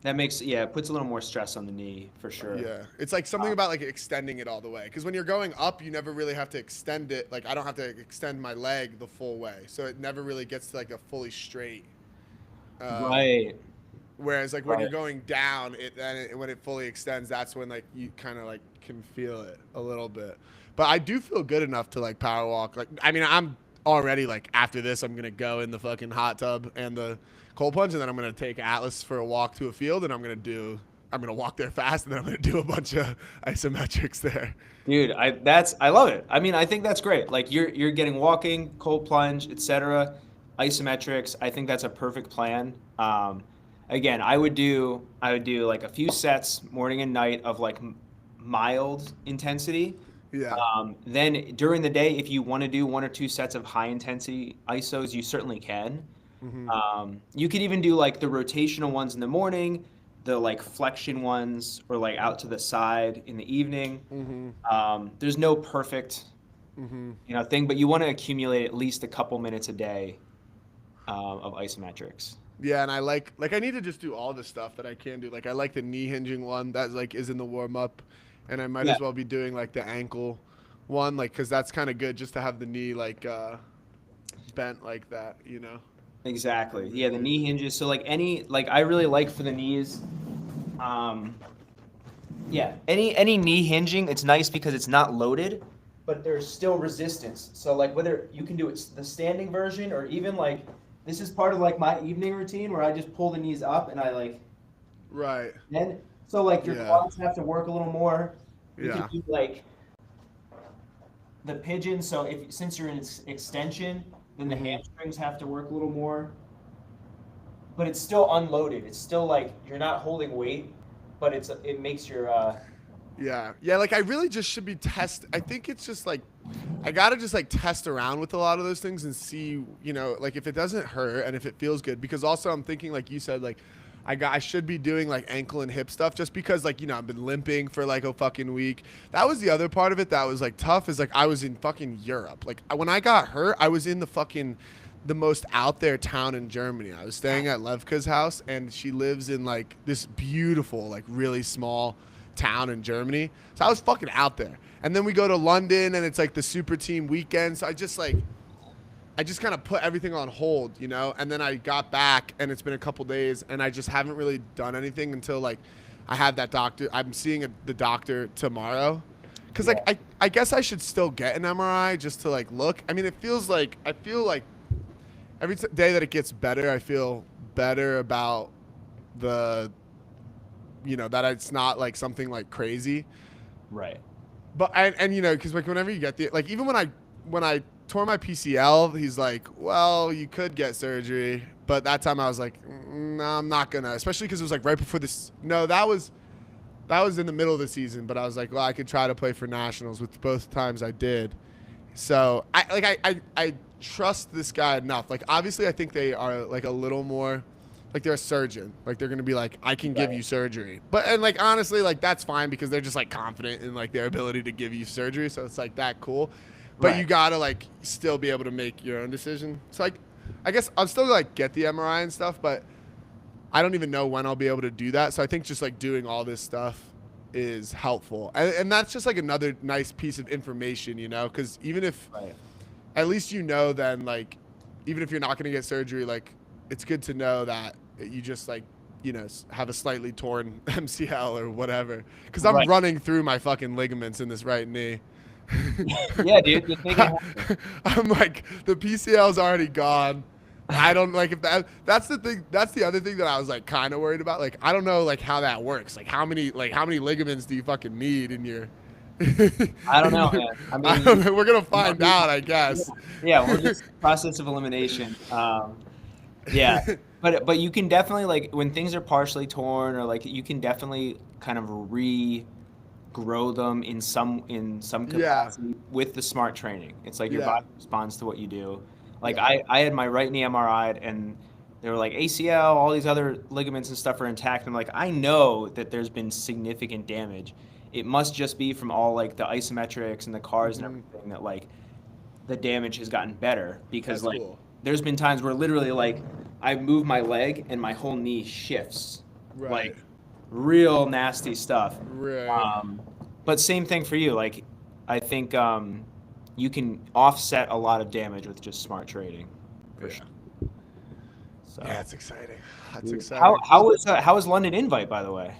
that makes yeah, it puts a little more stress on the knee for sure. Yeah. It's like something Um, about like extending it all the way. Because when you're going up, you never really have to extend it. Like I don't have to extend my leg the full way, so it never really gets to like a fully straight. Um, right, Whereas like when you're right. going down, when it fully extends, that's when like you kind of like can feel it a little bit. But I do feel good enough to like power walk. Like I mean, I'm already like after this, I'm gonna go in the fucking hot tub and the cold plunge, and then I'm gonna take Atlas for a walk to a field, and I'm gonna walk there fast, and then I'm gonna do a bunch of isometrics there. Dude, I love it. I mean, I think that's great. Like you're getting walking, cold plunge, etc., isometrics. I think that's a perfect plan. Again, I would do like a few sets morning and night of like mild intensity. Yeah. Then during the day, if you want to do one or two sets of high intensity isos, you certainly can. Mm-hmm. You could even do like the rotational ones in the morning, the like flexion ones, or like out to the side in the evening. Mm-hmm. There's no perfect, Mm-hmm. thing, but you want to accumulate at least a couple minutes a day of isometrics. Yeah, and I like I need to just do all the stuff that I can do. Like I like the knee hinging one that like is in the warm up, and I might Yeah, as well be doing like the ankle one, like because that's kind of good just to have the knee like bent like that, you know. exactly. Yeah, the knee hinges. So like I really like for the knees. Um, yeah, any knee hinging, it's nice because it's not loaded, but there's still resistance. So like whether you can do it the standing version or even like this is part of like my evening routine where I just pull the knees up and I like Right. then so like your Yeah. quads have to work a little more. You can Yeah. do like the pigeon. So if since you're in extension, then the Mm-hmm. hamstrings have to work a little more. But it's still unloaded. It's still like you're not holding weight, but it makes your Yeah. Yeah, like I really just should be I think it's just like I got to just like test around with a lot of those things and see, you know, like if it doesn't hurt and if it feels good because also I'm thinking like you said like I should be doing like ankle and hip stuff just because like, you know, I've been limping for like a fucking week. That was the other part of it that was like tough is like I was in fucking Europe. Like when I got hurt, I was in the most out there town in Germany. I was staying at Levka's house and she lives in like this beautiful, like really small town in Germany. So I was fucking out there. And then we go to London and it's like the super team weekend. So I just kind of put everything on hold, you know? And then I got back and it's been a couple days and I just haven't really done anything until like I had that doctor. I'm seeing the doctor tomorrow. Cause like yeah. I guess I should still get an MRI just to like look. I mean, I feel like every day that it gets better, I feel better about the, you know, that it's not like something like crazy. Right. But and you know, because like whenever you get the like even when I tore my PCL, he's like, well, you could get surgery. But that time I was like, no, I'm not gonna. Especially because it was like right before this. No, that was in the middle of the season. But I was like, well, I could try to play for nationals, which both times I did. So I trust this guy enough. Like obviously, I think they are like a little more. Like they're a surgeon. Like they're gonna be like, I can give Right. you surgery. But and like honestly, like that's fine because they're just like confident in like their ability to give you surgery. So it's like that cool. But Right. you gotta like still be able to make your own decision. So like I guess I'll still like get the MRI and stuff, but I don't even know when I'll be able to do that. So I think just like doing all this stuff is helpful. And that's just like another nice piece of information, you know, because even if Right. at least you know then like even if you're not gonna get surgery, like it's good to know that you just like you know have a slightly torn MCL or whatever because I'm Right. running through my fucking ligaments in this right knee. Yeah, dude. Just make it happen. I'm like the PCL's already gone. I don't like if that's the thing. That's the other thing that I was like kind of worried about. Like I don't know like how that works. Like how many ligaments do you fucking need in your? I don't know, man. I I mean, don't know. We're gonna you might find be- out, I yeah, guess. yeah, we'll just process of elimination. Yeah, but you can definitely like when things are partially torn or like you can definitely kind of regrow them in some Yeah, capacity with the smart training. It's like your yeah, body responds to what you do. Like yeah. I had my right knee MRI'd and they were like ACL, all these other ligaments and stuff are intact. I'm like, I know that there's been significant damage. It must just be from all like the isometrics and the cars and Hmm. everything that like the damage has gotten better because That's like cool. there's been times where literally like I move my leg and my whole knee shifts, Right, like real nasty stuff. right. Um, but same thing for you. Like I think you can offset a lot of damage with just smart trading, for Yeah, sure. yeah. So It's exciting. That's dude, exciting. how was London Invite by the way?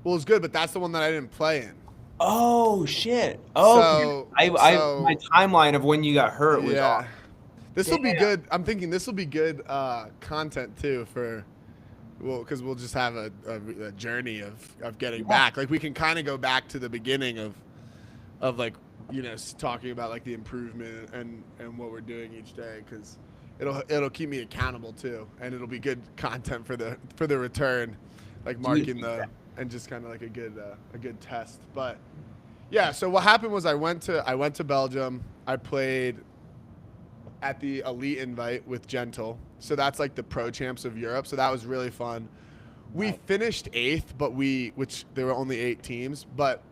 Well, it's good, but that's the one that I didn't play in. Oh shit. Okay. So, I my so timeline of when you got hurt was off. yeah. This will Damn. be good. I'm thinking this will be good content too for, well, because we'll just have a journey of getting Yeah. back. Like we can kind of go back to the beginning of like talking about like the improvement and what we're doing each day because it'll keep me accountable too, and it'll be good content for the return, like marking Dude, the and just kind of like a good test. But yeah, so what happened was I went to Belgium. I played at the Elite Invite with Gentle. So that's like the pro champs of Europe. So that was really fun. We Nice. finished eighth, which there were only 8 teams, but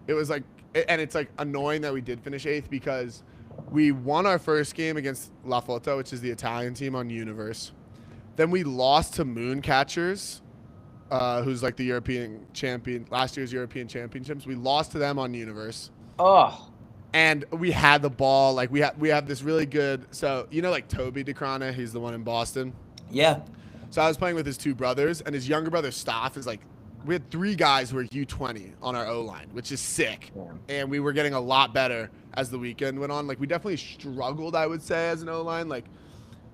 it was like, and it's like annoying that we did finish eighth because we won our first game against La Foto, which is the Italian team on Universe. Then we lost to Mooncatchers, who's like the European champion, last year's European championships. We lost to them on Universe. Oh, And we had the ball. Like we have this really good. So like Toby DeCrana, he's the one in Boston. yeah. So I was playing with his 2 brothers, and his younger brother Staff is like, we had 3 guys who are U20 on our O line, which is sick. Damn. And we were getting a lot better as the weekend went on. Like we definitely struggled, I would say, as an O line. Like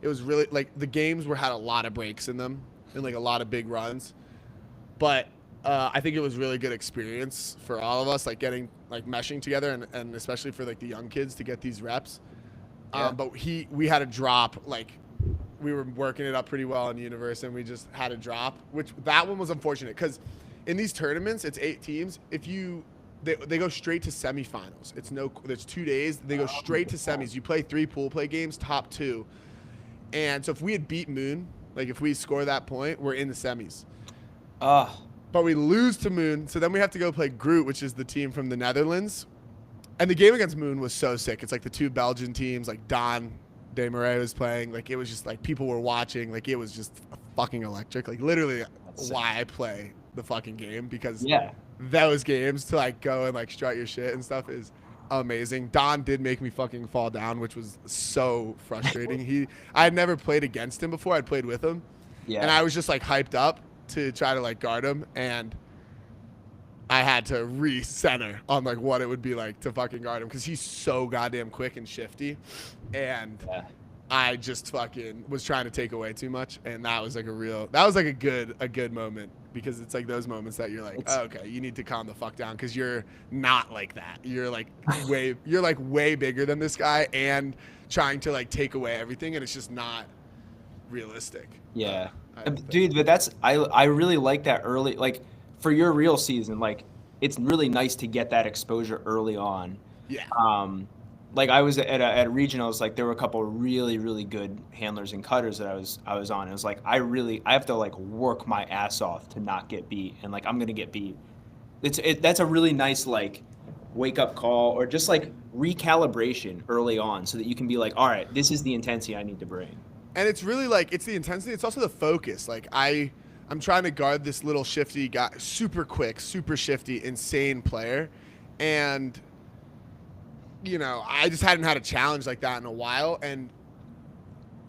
it was really like the games had a lot of breaks in them and like a lot of big runs. But I think it was really good experience for all of us, like getting like meshing together and especially for like the young kids to get these reps. Yeah. But we had a drop, like we were working it up pretty well in Universe and we just had a drop, which that one was unfortunate because in these tournaments, it's 8 teams. They go straight to semifinals. There's 2 days. They go straight to semis. You play 3 pool play games, top 2. And so if we had beat Moon, like if we score that point, we're in the semis. Oh, But we lose to Moon, so then we have to go play Groot, which is the team from the Netherlands. And the game against Moon was so sick. It's like the 2 Belgian teams, like Don Desmarais was playing. Like it was just like people were watching. Like it was just fucking electric. Like literally That's why I play the fucking game because yeah. those games to like go and like strut your shit and stuff is amazing. Don did make me fucking fall down, which was so frustrating. I had never played against him before. I'd played with him. Yeah. And I was just like hyped up to try to like guard him, and I had to recenter on like what it would be like to fucking guard him because he's so goddamn quick and shifty, and Yeah. I just fucking was trying to take away too much, and that was like a good moment because it's like those moments that you're like, oh, okay, you need to calm the fuck down because you're not like that. You're like way bigger than this guy and trying to like take away everything, and it's just not realistic. Yeah. I think. Dude, but I really like that early, like for your real season, like it's really nice to get that exposure early on. Yeah. Like I was at regionals, like there were a couple of really, really good handlers and cutters that I was on. It was like I have to like work my ass off to not get beat, and like I'm gonna get beat. That's a really nice like wake up call or just like recalibration early on so that you can be like, all right, this is the intensity I need to bring. And it's really like it's the intensity. It's also the focus. Like I'm trying to guard this little shifty guy, super quick, super shifty, insane player, and I just hadn't had a challenge like that in a while, and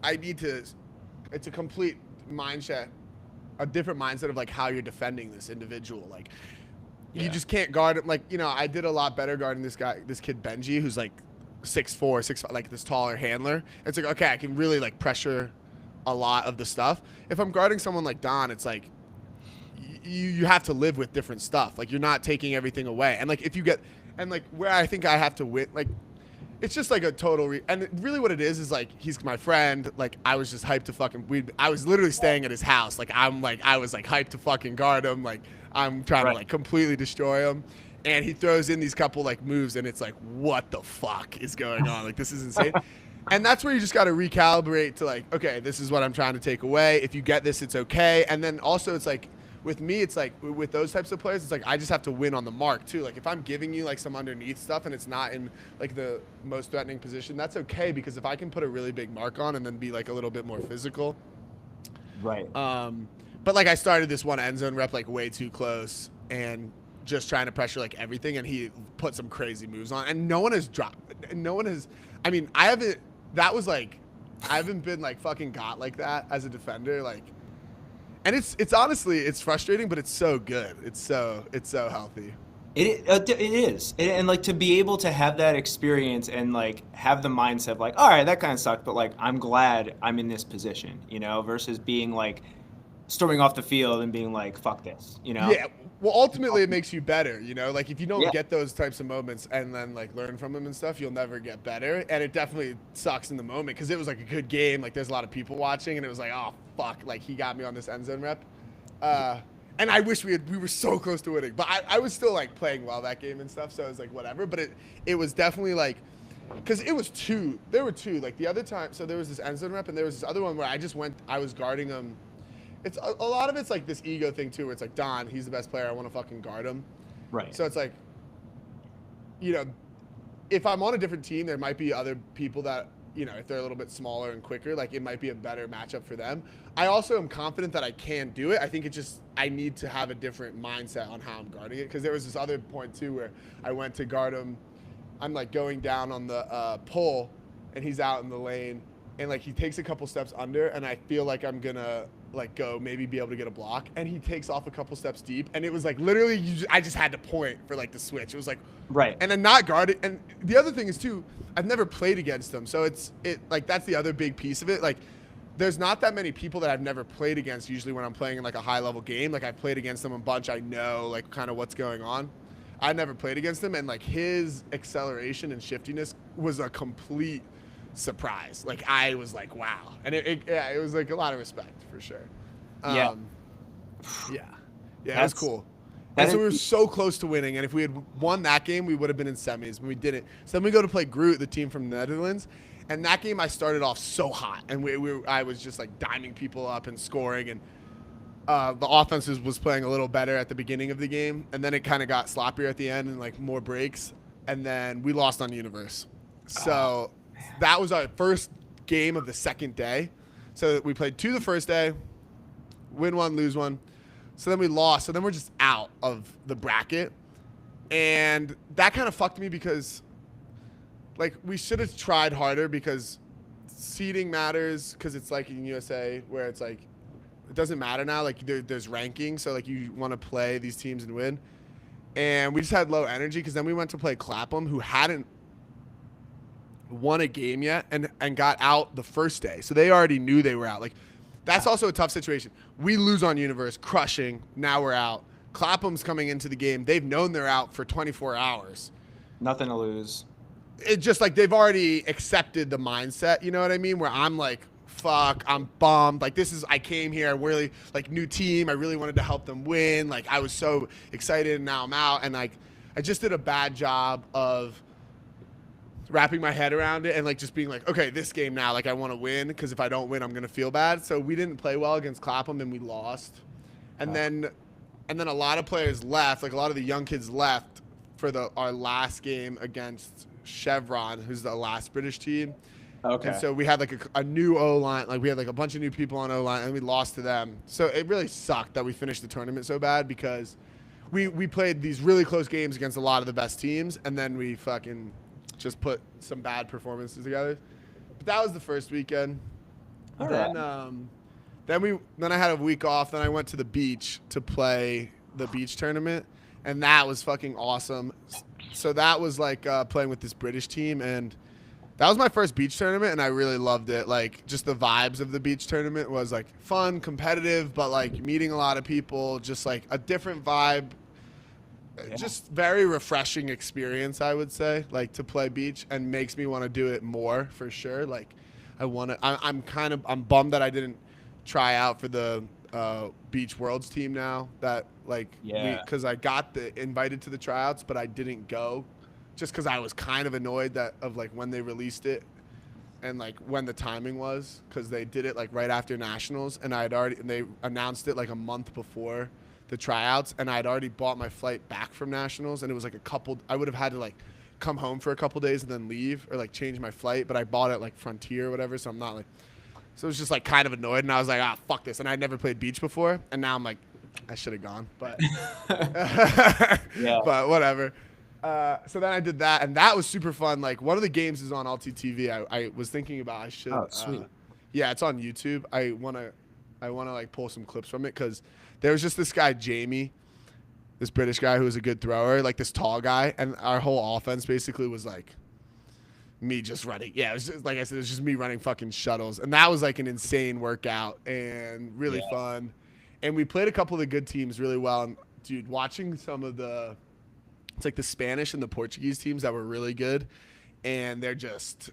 I need to. It's a complete mindset, a different mindset of like how you're defending this individual. Like you Yeah. just can't guard him. Like I did a lot better guarding this kid Benji, who's like 6'4", 6'5", like this taller handler. It's like, okay, I can really like pressure a lot of the stuff. If I'm guarding someone like Don, it's like you have to live with different stuff. Like you're not taking everything away. And like if you get and like where I think I have to win, like it's just like a total and really what it is like he's my friend. Like I was just hyped to fucking I was literally staying at his house. Like I was like hyped to fucking guard him. Like I'm trying to like completely destroy him. And he throws in these couple like moves and it's like, what the fuck is going on? Like this is insane. And that's where you just got to recalibrate to like, okay, this is what I'm trying to take away. If you get this, it's okay. And then also it's like with me, it's like with those types of players, it's like I just have to win on the mark too. Like if I'm giving you like some underneath stuff and it's not in like the most threatening position, that's okay because if I can put a really big mark on and then be like a little bit more physical. Right. But like I started this one end zone rep like way too close and just trying to pressure like everything and he put some crazy moves on and no one has I mean, I haven't been like fucking got like that as a defender. Like, and it's honestly, it's frustrating, but it's so good. It's so healthy. It is. And like to be able to have that experience and like have the mindset of like, all right, that kind of sucked, but like I'm glad I'm in this position, you know, versus being like storming off the field and being like, fuck this, you know? Yeah. Well, ultimately, it makes you better, you know? Like, if you don't get those types of moments and then, like, learn from them and stuff, you'll never get better. And it definitely sucks in the moment because it was, like, a good game. Like, there's a lot of people watching, and it was like, oh, fuck. Like, he got me on this end zone rep. And I wish we were so close to winning. But I was still, like, playing well that game and stuff, so it was, like, whatever. But it was definitely, like, because it was two. There were two. Like, the other time, so there was this end zone rep, and there was this other one where I was guarding him. It's a lot of it's like this ego thing too, where it's like Don, he's the best player, I want to fucking guard him. Right. So it's like, you know, if I'm on a different team, there might be other people that, you know, if they're a little bit smaller and quicker, like it might be a better matchup for them. I also am confident that I can do it. I think I need to have a different mindset on how I'm guarding it. Because there was this other point too where I went to guard him. I'm like going down on the pull, and he's out in the lane, and like he takes a couple steps under, and I feel like I'm gonna like go maybe be able to get a block, and he takes off a couple steps deep, and it was like literally I just had to point for like the switch. It was like right, and then not guarded. And the other thing is too, I've never played against him, so it like that's the other big piece of it. Like there's not that many people that I've never played against usually when I'm playing in like a high level game. Like I've played against them a bunch, I know like kind of what's going on. I never played against him, and like his acceleration and shiftiness was a complete surprise. Like I was like, wow. And it was like a lot of respect for sure. Yeah. It was cool. And so we were so close to winning, and if we had won that game, we would have been in semis, but we didn't. So then we go to play Groot, the team from the Netherlands, and that game I started off so hot, and I was just like diming people up and scoring, and the offense was playing a little better at the beginning of the game, and then it kind of got sloppier at the end and like more breaks, and then we lost on Universe. So that was our first game of the second day. So we played 2 the first day, win 1, lose 1. So then we lost. So then we're just out of the bracket. And that kind of fucked me because, like, we should have tried harder because seeding matters because it's like in USA where it's like, it doesn't matter now. Like, there's ranking. So, like, you want to play these teams and win. And we just had low energy because then we went to play Clapham, who hadn't won a game yet and got out the first day. So they already knew they were out. Like, that's also a tough situation. We lose on Universe, crushing. Now we're out. Clapham's coming into the game. They've known they're out for 24 hours. Nothing to lose. It's just like they've already accepted the mindset, you know what I mean? Where I'm like, fuck, I'm bummed. Like, I came here, really, like, new team. I really wanted to help them win. Like, I was so excited, and now I'm out. And, like, I just did a bad job of wrapping my head around it and like just being like, okay, this game now, like I want to win because if I don't win, I'm gonna feel bad. So we didn't play well against Clapham and we lost. And then a lot of players left, like a lot of the young kids left for our last game against Chevron, who's the last British team. Okay. And so we had like a new O-line, like we had like a bunch of new people on O-line and we lost to them. So it really sucked that we finished the tournament so bad because we played these really close games against a lot of the best teams and then we fucking just put some bad performances together. But that was the first weekend. All then right. Then I had a week off. Then I went to the beach to play the beach tournament, and that was fucking awesome. So that was like playing with this British team, and That was my first beach tournament, and I really loved it. Like, just the vibes of the beach tournament was like fun, competitive, but like meeting a lot of people, just like a different vibe. Yeah. Just very refreshing experience, I would say, like to play beach, and makes me want to do it more for sure. Like, I'm bummed that I didn't try out for the beach worlds team now. That like, because I got invited to the tryouts, but I didn't go, just because I was kind of annoyed of like when they released it, and like when the timing was, because they did it like right after nationals, and they announced it like a month before the tryouts, and I'd already bought my flight back from nationals, and it was like I would have had to like come home for a couple days and then leave, or like change my flight, but I bought it like Frontier or whatever, so I'm not like, so it was just like kind of annoyed, and I was like, fuck this, and I'd never played beach before, and now I'm like, I should have gone, but Yeah. but whatever. So then I did that, and that was super fun. Like, one of the games is on LT TV. I was thinking about I should. Oh, sweet. Yeah, it's on YouTube. I wanna like pull some clips from it, because there was just this guy Jamie, this British guy who was a good thrower, like this tall guy, and our whole offense basically was like me just running. Yeah, it was just, like I said, it was just me running fucking shuttles, and that was like an insane workout and really fun. And we played a couple of the good teams really well. And dude, watching some of it's like the Spanish and the Portuguese teams that were really good, and they just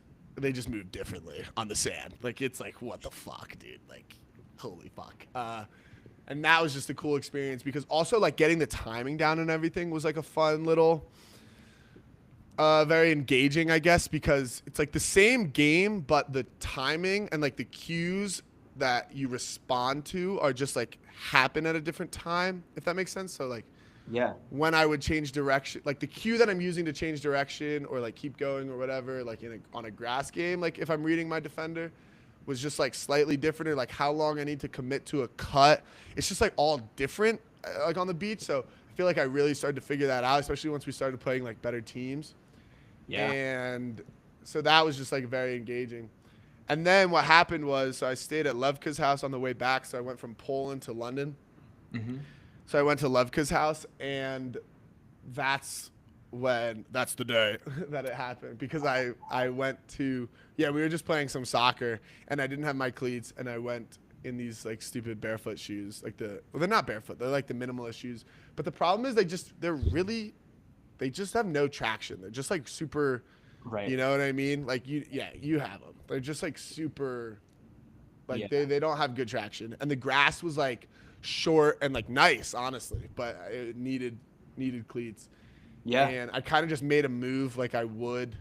move differently on the sand. Like, it's like, what the fuck, dude? Like, holy fuck. And that was just a cool experience, because also like getting the timing down and everything was like a fun little, very engaging, I guess, because it's like the same game, but the timing and like the cues that you respond to are just like happen at a different time, if that makes sense. So like, Yeah. when I would change direction, like the cue that I'm using to change direction or like keep going or whatever, like on a grass game, like if I'm reading my defender, was just like slightly different, or like how long I need to commit to a cut. It's just like all different, like on the beach. So I feel like I really started to figure that out, especially once we started playing like better teams. Yeah. And so that was just like very engaging. And then what happened was, so I stayed at Levka's house on the way back. So I went from Poland to London. Mm-hmm. So I went to Levka's house, and that's the day that it happened, because I went to, we were just playing some soccer, and I didn't have my cleats, and I went in these like stupid barefoot shoes, like they're not barefoot, they're like the minimalist shoes. But the problem is they just have no traction. They're just like super, Right. you know what I mean? Like you have them. They're just like super, like they don't have good traction. And the grass was like short and like nice, honestly, but it needed cleats. Yeah. And I kind of just made a move like I would.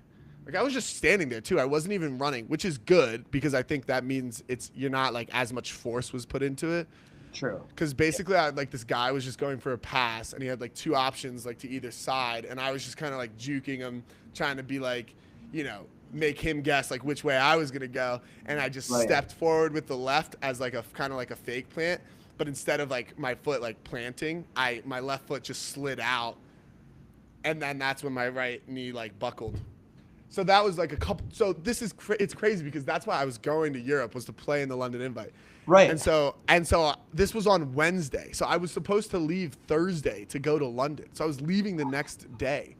Like, I was just standing there too. I wasn't even running, which is good, because I think that means you're not like as much force was put into it. True. Because basically, like this guy was just going for a pass, and he had like two options like to either side, and I was just kind of like juking him, trying to be like, make him guess like which way I was gonna go, and I just stepped forward with the left as like a kind of like a fake plant, but instead of like my foot like planting, my left foot just slid out, and then that's when my right knee like buckled. So that was like so this is it's crazy, because that's why I was going to Europe, was to play in the London Invite. Right. And so this was on Wednesday. So I was supposed to leave Thursday to go to London. So I was leaving the next day.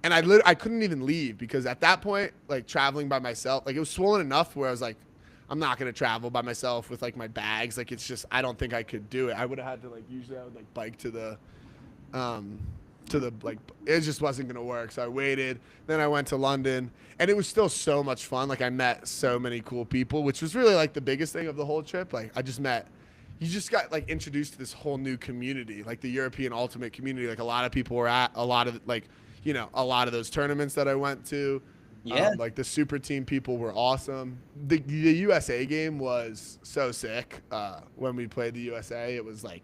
And I couldn't even leave, because at that point, like traveling by myself, like it was swollen enough where I was like, I'm not going to travel by myself with like my bags. Like, it's just, I don't think I could do it. I would have had to like, usually I would like bike to the like, it just wasn't going to work. So I waited, then I went to London, and it was still so much fun. Like, I met so many cool people, which was really like the biggest thing of the whole trip. Like, you just got like introduced to this whole new community, like the European Ultimate community. Like, a lot of people were at a lot of like, a lot of those tournaments that I went to. Yeah. Like the super team people were awesome. The USA game was so sick. When we played the USA, it was like,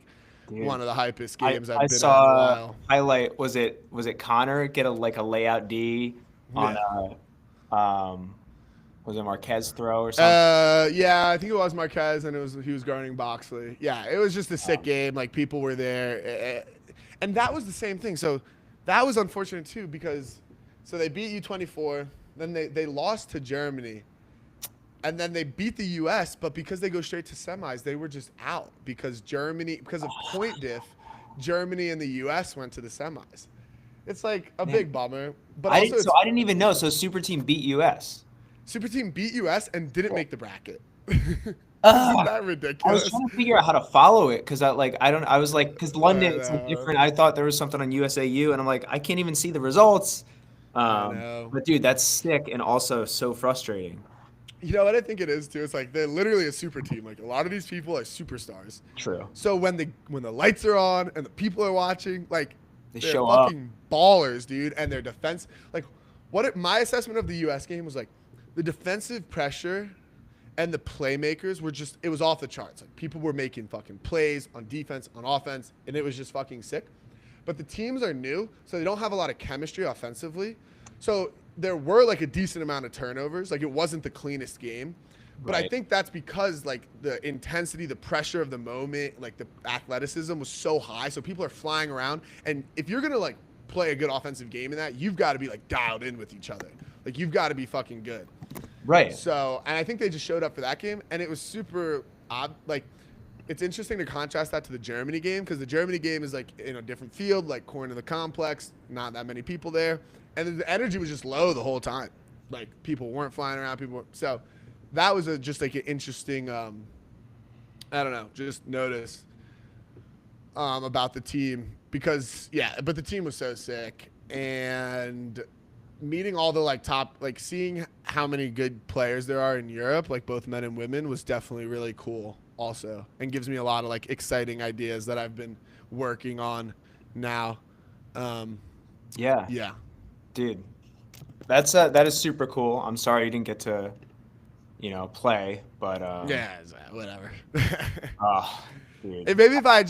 dude, one of the hypest games I've been saw on in a while. Highlight, was it Connor get a layout D on was it Marquez throw or something? Yeah, I think it was Marquez, and he was guarding Boxley. Yeah, it was just a sick game. Like, people were there, and that was the same thing. So that was unfortunate too, because they beat U24, then they lost to Germany, and then they beat the U.S., but because they go straight to semis, they were just out, because of point diff, Germany and the U.S. went to the semis. It's like a big bummer. But I didn't even know. So super team beat U.S. Super team beat US and didn't make the bracket. Isn't that I was ridiculous? trying to figure out how to follow it because I was like, because London, I it's like know. different. I thought there was something on USAU, and I'm like, I can't even see the results. I know. But dude, that's sick and also so frustrating. You know what I think it is too? It's like they're literally a super team. Like a lot of these people are superstars. True. So when the lights are on and the people are watching, like They they're show up. fucking ballers, dude. And their defense, like my assessment of the U.S. game was like the defensive pressure and the playmakers were just, it was off the charts. Like people were making fucking plays on defense, on offense, and it was just fucking sick. But the teams are new, so they don't have a lot of chemistry offensively. So there were like a decent amount of turnovers. Like it wasn't the cleanest game. But I Right. think that's because like the intensity, the pressure of the moment, like the athleticism was so high. So people are flying around. And if you're going to like play a good offensive game in that, you've got to be like dialed in with each other. Like you've got to be fucking good. Right. So, and I think they just showed up for that game, and it was super odd. Like, it's interesting to contrast that to the Germany game because the Germany game is like in a different field, like corner of the complex, not that many people there, and the energy was just low the whole time. Like people weren't flying around, so that was just like an interesting, I don't know, just notice about the team because but the team was so sick and meeting all the like top, like seeing how many good players there are in Europe, like both men and women, was definitely really cool also, and gives me a lot of like exciting ideas that I've been working on now. Yeah. Yeah. Dude, that is super cool. I'm sorry you didn't get to, play, but Yeah, whatever. oh, dude. And maybe if I had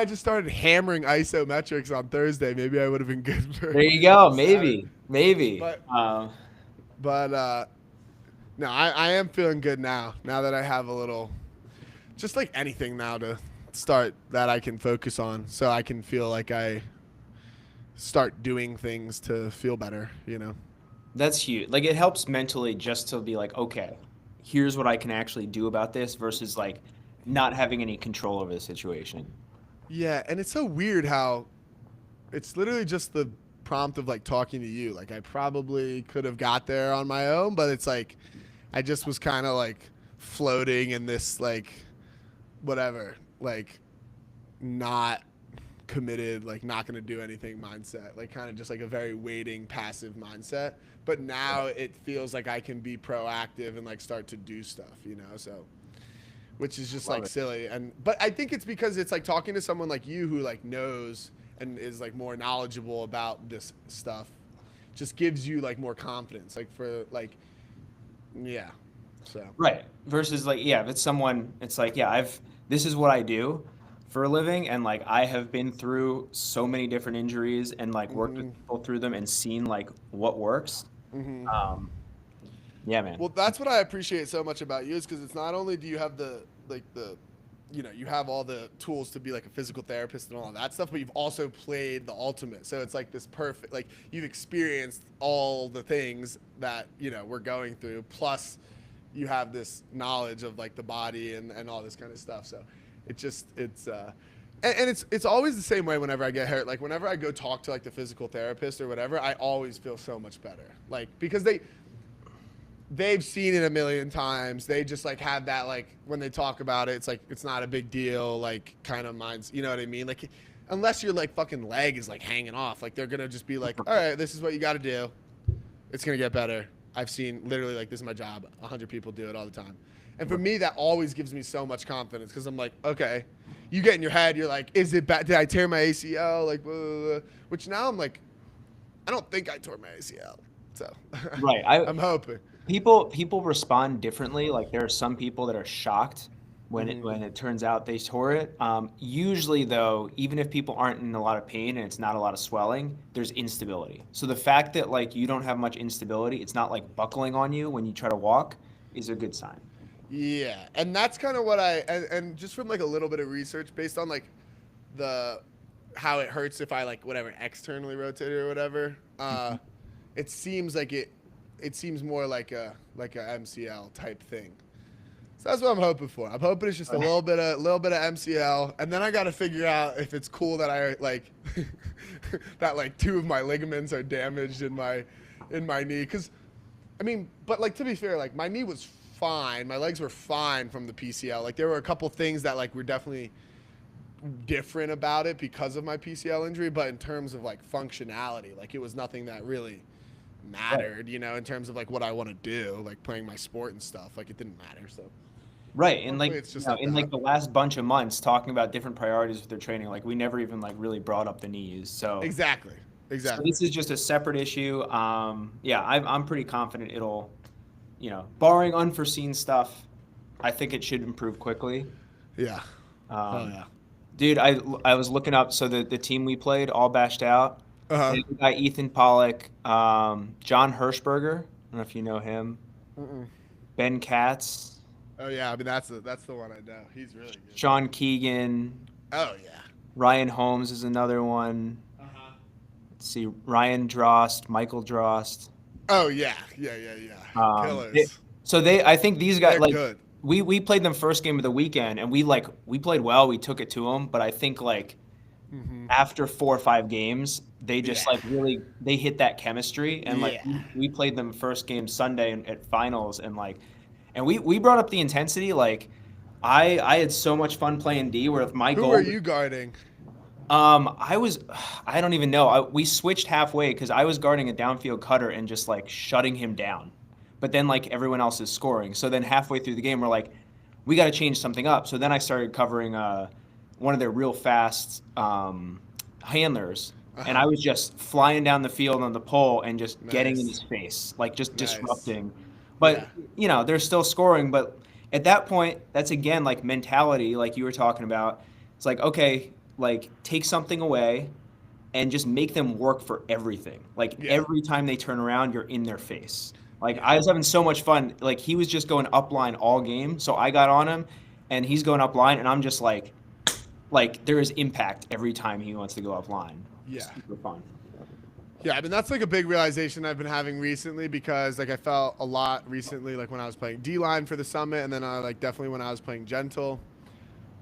just started hammering isometrics on Thursday, maybe I would have been good for There you go. Saturday. Maybe. But- Um, But no, I am feeling good now. Now that I have a little, just like anything now to start that I can focus on, so I can feel like I start doing things to feel better. That's huge. Like it helps mentally just to be like, okay, here's what I can actually do about this versus like not having any control over the situation. Yeah, and it's so weird how it's literally just the prompt of like talking to you. Like I probably could have got there on my own, but it's like I just was kind of like floating in this like whatever, like not committed, like not going to do anything mindset, like kind of just like a very waiting passive mindset. But now it feels like I can be proactive and like start to do stuff, so which is just Love like it. silly. But I think it's because it's like talking to someone like you who like knows and is like more knowledgeable about this stuff just gives you like more confidence, like for like, yeah. So Right. Versus like, yeah, if it's someone, it's like, yeah, this is what I do for a living. And like, I have been through so many different injuries and like worked with people through them and seen like what works. Yeah, man. well, that's what I appreciate so much about you is because it's not only do you have the you have all the tools to be like a physical therapist and all of that stuff, but you've also played the ultimate. So it's like this perfect, like you've experienced all the things that, we're going through. Plus you have this knowledge of like the body and all this kind of stuff. So it's always the same way whenever I get hurt. Like whenever I go talk to like the physical therapist or whatever, I always feel so much better. Like, because they've seen it a million times. They just like have that, like when they talk about it, it's like it's not a big deal, like kind of minds, you know what I mean? Like unless your like fucking leg is like hanging off, like they're gonna just be like, all right, this is what you got to do. It's gonna get better. I've seen literally like this is my job. 100 people do it all the time. And for me, that always gives me so much confidence because I'm like, okay, you get in your head, you're like, is it bad? Did I tear my ACL? Like, blah, blah, blah. Which now I'm like, I don't think I tore my ACL. So Right. I'm hoping. People respond differently. Like there are some people that are shocked when it turns out they tore it. Usually though, even if people aren't in a lot of pain and it's not a lot of swelling, there's instability. So the fact that like you don't have much instability, it's not like buckling on you when you try to walk, is a good sign. Yeah, and that's kind of what and just from like a little bit of research based on like how it hurts if I like whatever externally rotate it or whatever. It seems like it seems more like a MCL type thing. So that's what I'm hoping for. I'm hoping it's just a little bit of MCL, and then I got to figure out if it's cool that I like that like 2 of my ligaments are damaged in my knee, because I mean, but like to be fair, like my knee was fine, my legs were fine from the PCL. Like there were a couple things that like were definitely different about it because of my PCL injury, but in terms of like functionality, like it was nothing that really mattered, you know, in terms of like what I want to do, like playing my sport and stuff. Like it didn't matter. So Right, and like hopefully it's just you know, like in like that. the last bunch of months, talking about different priorities with their training, like we never even like really brought up the knees. Exactly. So Exactly. this is just a separate issue. Yeah, I'm pretty confident it'll, barring unforeseen stuff, I think it should improve quickly. Yeah. Oh Um, yeah. Dude, I was looking up, so the team we played all bashed out. Uh huh. They got Ethan Pollock, John Hirschberger. I don't know if you know him. Mm-mm. Ben Katz, Oh yeah. I mean that's the one I know. He's really good. Sean Keegan, Oh yeah. Ryan Holmes is another one. Uh huh. Let's see, Ryan Drost, Michael Drost. Oh yeah. Yeah. Yeah. Yeah. Um, they, Killers. I think these guys They're like good. we played them first game of the weekend, and we played well. We took it to them, but I think like Mm-hmm. after 4 or 5 games, they just Yeah. like really they hit that chemistry, and like Yeah. we played them first game Sunday at finals, and like and we brought up the intensity. Like I had so much fun playing D, where if my Who are goal you guarding? I was, I don't even know. We switched halfway because I was guarding a downfield cutter and just like shutting him down. But then like everyone else is scoring. So then halfway through the game, we're like, we got to change something up. So then I started covering one of their real fast handlers. And I Uh-huh. was just flying down the field on the pole and just getting in his Nice. face, like just Nice. disrupting. But, Yeah. they're still scoring. But at that point, that's again like mentality, like you were talking about. It's like, okay, like take something away and just make them work for everything. Like Yeah. every time they turn around, you're in their face. Like Yeah. I was having so much fun. Like he was just going up line all game, so I got on him, and he's going up line, and I'm just like there is impact every time he wants to go up line. Yeah. Super fun. Yeah, I mean that's like a big realization I've been having recently because like I felt a lot recently like when I was playing D line for the summit and then I like definitely when I was playing gentle,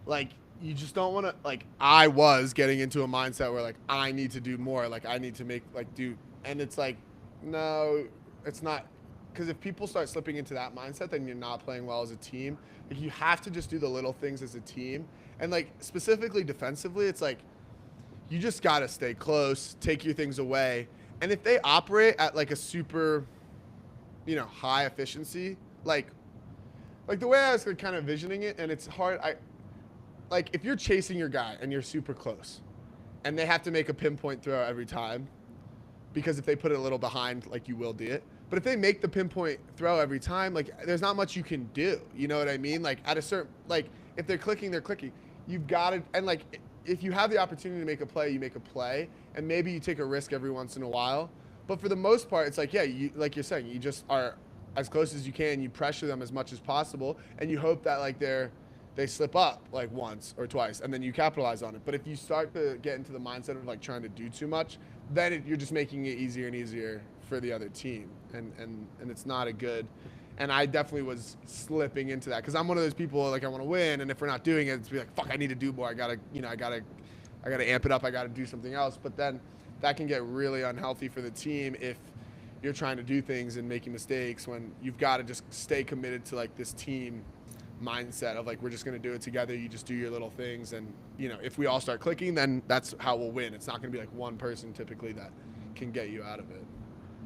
like you just don't want to like I was getting into a mindset where like I need to do more, like I need to make like do and it's like no, it's not because if people start slipping into that mindset then you're not playing well as a team. Like you have to just do the little things as a team. And like specifically defensively, it's like you just got to stay close, take your things away. And if they operate at like a super, high efficiency, like the way I was kind of envisioning it, and it's hard. Like if you're chasing your guy and you're super close, and they have to make a pinpoint throw every time, because if they put it a little behind, like you will do it. But if they make the pinpoint throw every time, like there's not much you can do. You know what I mean? Like at a certain, like if they're clicking, they're clicking. You've got to, and like if you have the opportunity to make a play, you make a play, and maybe you take a risk every once in a while. But for the most part, it's like yeah, you like you're saying, you just are as close as you can. You pressure them as much as possible, and you hope that like they slip up like once or twice, and then you capitalize on it. But if you start to get into the mindset of like trying to do too much, then you're just making it easier and easier for the other team, and it's not a good. And I definitely was slipping into that because I'm one of those people like I want to win, and if we're not doing it, it's be like fuck, I need to do more. I gotta amp it up. I gotta do something else. But then that can get really unhealthy for the team if you're trying to do things and making mistakes when you've got to just stay committed to like this team mindset of like we're just going to do it together. You just do your little things, and if we all start clicking, then that's how we'll win. It's not going to be like one person typically that can get you out of it.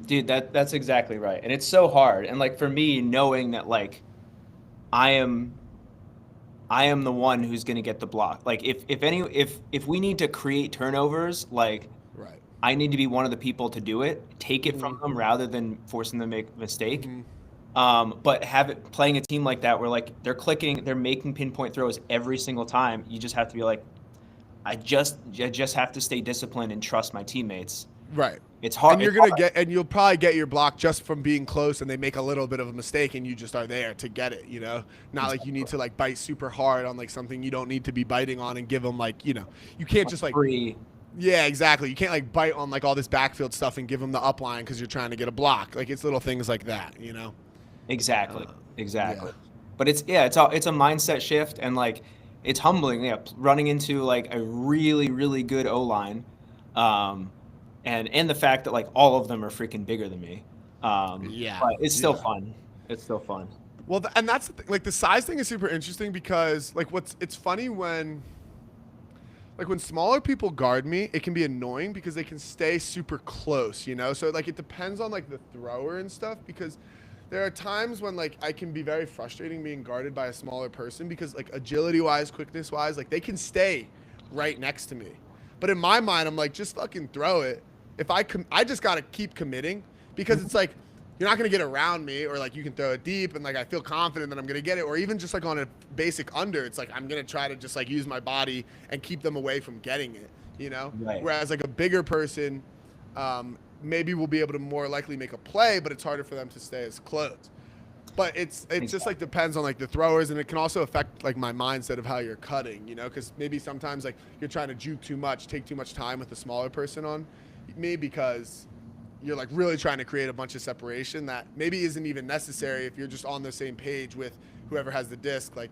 Dude, that's exactly right. And it's so hard. And like for me, knowing that like I am the one who's going to get the block. Like if we need to create turnovers, like Right. I need to be one of the people to do it, take it from Mm-hmm. them rather than forcing them to make a mistake. Mm-hmm. But have it playing a team like that where like they're clicking, they're making pinpoint throws every single time. You just have to be like, I just have to stay disciplined and trust my teammates. Right. It's hard. And you'll probably get your block just from being close, and they make a little bit of a mistake, and you just are there to get it. Not like you need to like bite super hard on like something you don't need to be biting on, and give them like you can't just like free. yeah, exactly. You can't like bite on like all this backfield stuff and give them the upline because you're trying to get a block. Like it's little things like that. Exactly. Exactly. Yeah. But it's a mindset shift, and like it's humbling. Yeah, running into like a really really good O line, and the fact that like all of them are freaking bigger than me. Yeah, But it's still yeah. fun. It's still fun. Well, and that's the thing. Like the size thing is super interesting because like it's funny when like when smaller people guard me, it can be annoying because they can stay super close, you know? So like it depends on like the thrower and stuff because there are times when like I can be very frustrating being guarded by a smaller person because like agility wise, quickness wise, like they can stay right next to me. But in my mind, I'm like, just fucking throw it. If I just gotta keep committing because it's like you're not gonna get around me, or like you can throw it deep, and like I feel confident that I'm gonna get it, or even just like on a basic under, it's like I'm gonna try to just like use my body and keep them away from getting it, you know. Right. Whereas like a bigger person, maybe will be able to more likely make a play, but it's harder for them to stay as close. But it's just like depends on like the throwers, and it can also affect like my mindset of how you're cutting, you know, because maybe sometimes like you're trying to juke too much, take too much time with the smaller person on me because you're like really trying to create a bunch of separation that maybe isn't even necessary if you're just on the same page with whoever has the disc. Like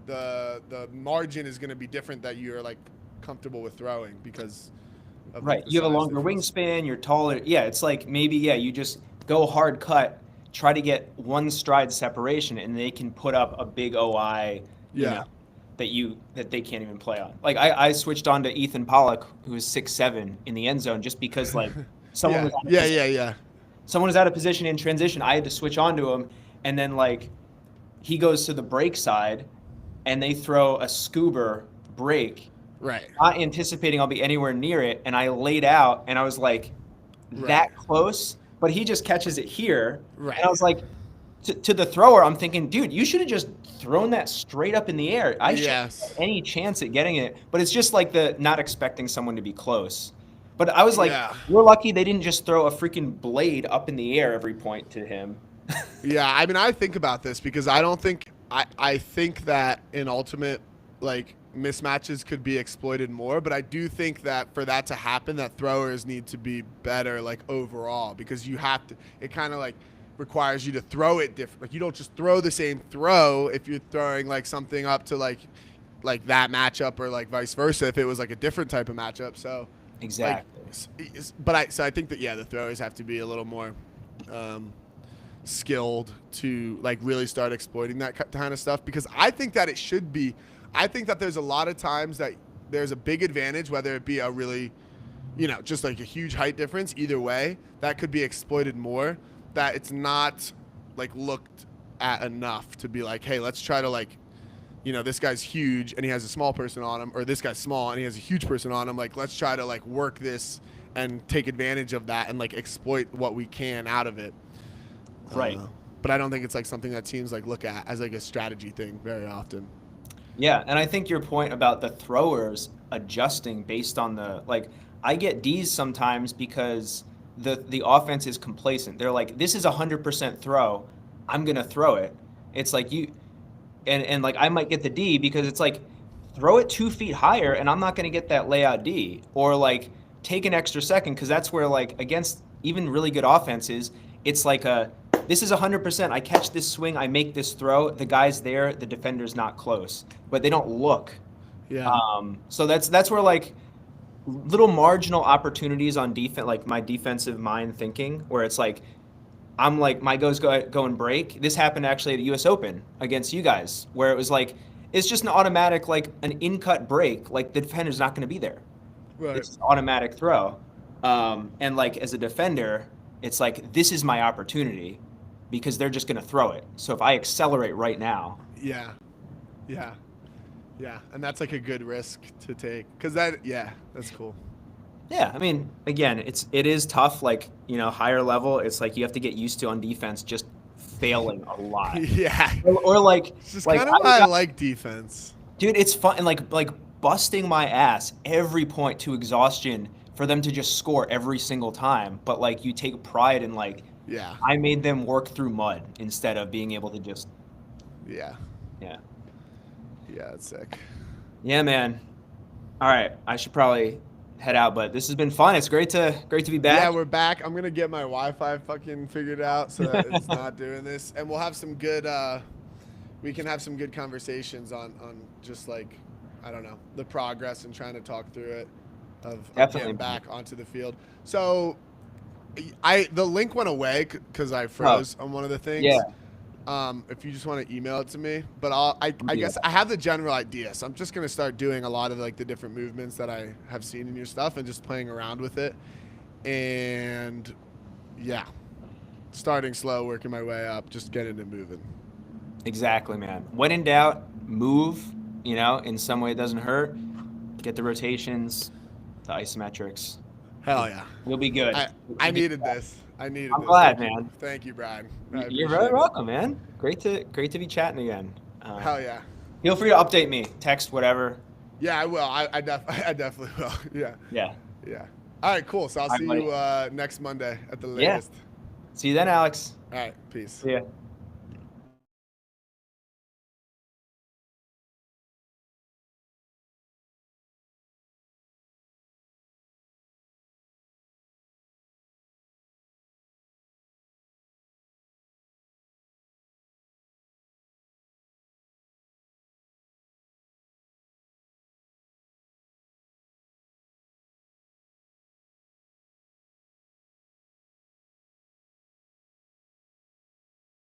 the margin is going to be different that you're like comfortable with throwing because of Right. like the You have a size longer difference. wingspan, you're taller. Yeah, it's like maybe, yeah, you just go hard cut, try to get one stride separation, and they can put up a big OI, you know, Yeah. that they can't even play on. Like I switched on to Ethan Pollock, who is 6'7" in the end zone, just because like someone Yeah. was out of Yeah. position. Yeah. Yeah. Someone was out of position in transition. I had to switch on to him, and then like he goes to the break side, and they throw a scuba break, Right. not anticipating I'll be anywhere near it, and I laid out, and I was like Right. that close, but he just catches it here, and I Right. was like, to the thrower, I'm thinking, dude, you should have just thrown that straight up in the air. I should have Yes. any chance at getting it, but it's just like the not expecting someone to be close. But I was like, Yeah. we're lucky they didn't just throw a freaking blade up in the air every point to him. Yeah, I mean, I think about this because I don't think I think that in ultimate like mismatches could be exploited more, but I do think that for that to happen, that throwers need to be better like overall because you have to. It kind of like requires you to throw it different. Like you don't just throw the same throw if you're throwing like something up to like that matchup or like vice versa if it was like a different type of matchup. So like, Exactly. so I think that yeah, the throwers have to be a little more. Skilled to like really start exploiting that kind of stuff because I think that it should be. I think that there's a lot of times that there's a big advantage, whether it be a really, you know, just like a huge height difference. Either way, that could be exploited more. That it's not like looked at enough to be like, hey, let's try to like, you know, this guy's huge and he has a small person on him, or this guy's small and he has a huge person on him. Like, let's try to like work this and take advantage of that and like exploit what we can out of it. Right. But I don't think it's like something that teams like look at as like a strategy thing very often. Yeah, and I think your point about the throwers adjusting based on the like I get D's sometimes because the offense is complacent. They're like, this is 100% throw. I'm gonna throw it. It's like you and like I might get the D because it's like throw it 2 feet higher and I'm not gonna get that layout D. Or like take an extra second because that's where like against even really good offenses, it's like this is 100%. I catch this swing, I make this throw. The guy's there, the defender's not close, but they don't look. Yeah. So that's where like little marginal opportunities on defense, like my defensive mind thinking, where it's like I'm like my go and break. This happened actually at the U.S. Open against you guys, where it was like it's just an automatic like an in-cut break. Like the defender's not going to be there. Right. It's an automatic throw. And like as a defender, it's like this is my opportunity because they're just going to throw it. So if I accelerate right now, Yeah. Yeah. Yeah. And that's like a good risk to take because that, yeah, that's cool. yeah, I mean, again, it is tough. Like higher level, it's like you have to get used to on defense just failing a lot. Yeah. Or like It's just like kind of why I like defense. dude, it's fun and like busting my ass every point to exhaustion for them to just score every single time. But like you take pride in like Yeah. I made them work through mud instead of being able to just Yeah. yeah. Yeah. It's sick. Yeah, man. All right, I should probably head out, but this has been fun. It's great to be back. Yeah, we're back. I'm gonna get my Wi-Fi fucking figured out so that it's not doing this, and we'll have some good. We can have some good conversations on just like, I don't know, the progress and trying to talk through it of Definitely. getting back onto the field. So, the link went away because I froze on one of the things. Yeah. If you just want to email it to me, but I guess Yeah. I have the general idea, so I'm just gonna start doing a lot of like the different movements that I have seen in your stuff and just playing around with it, and yeah, starting slow, working my way up, just getting it moving. Exactly, man. When in doubt, move, in some way it doesn't hurt. Get the rotations, the isometrics. Hell yeah. You'll be good. I needed this. I needed I'm this. glad, Thank you. man. Thank you, Brian. I You're appreciate very it. welcome, man. Great to be chatting again. Hell yeah. Feel free to update me, text, whatever. Yeah, I will. I definitely will. Yeah. Yeah. Yeah. All right, cool. So I'll All see right, you next Monday at the Yeah. latest. See you then, Alex. All right, peace. See ya.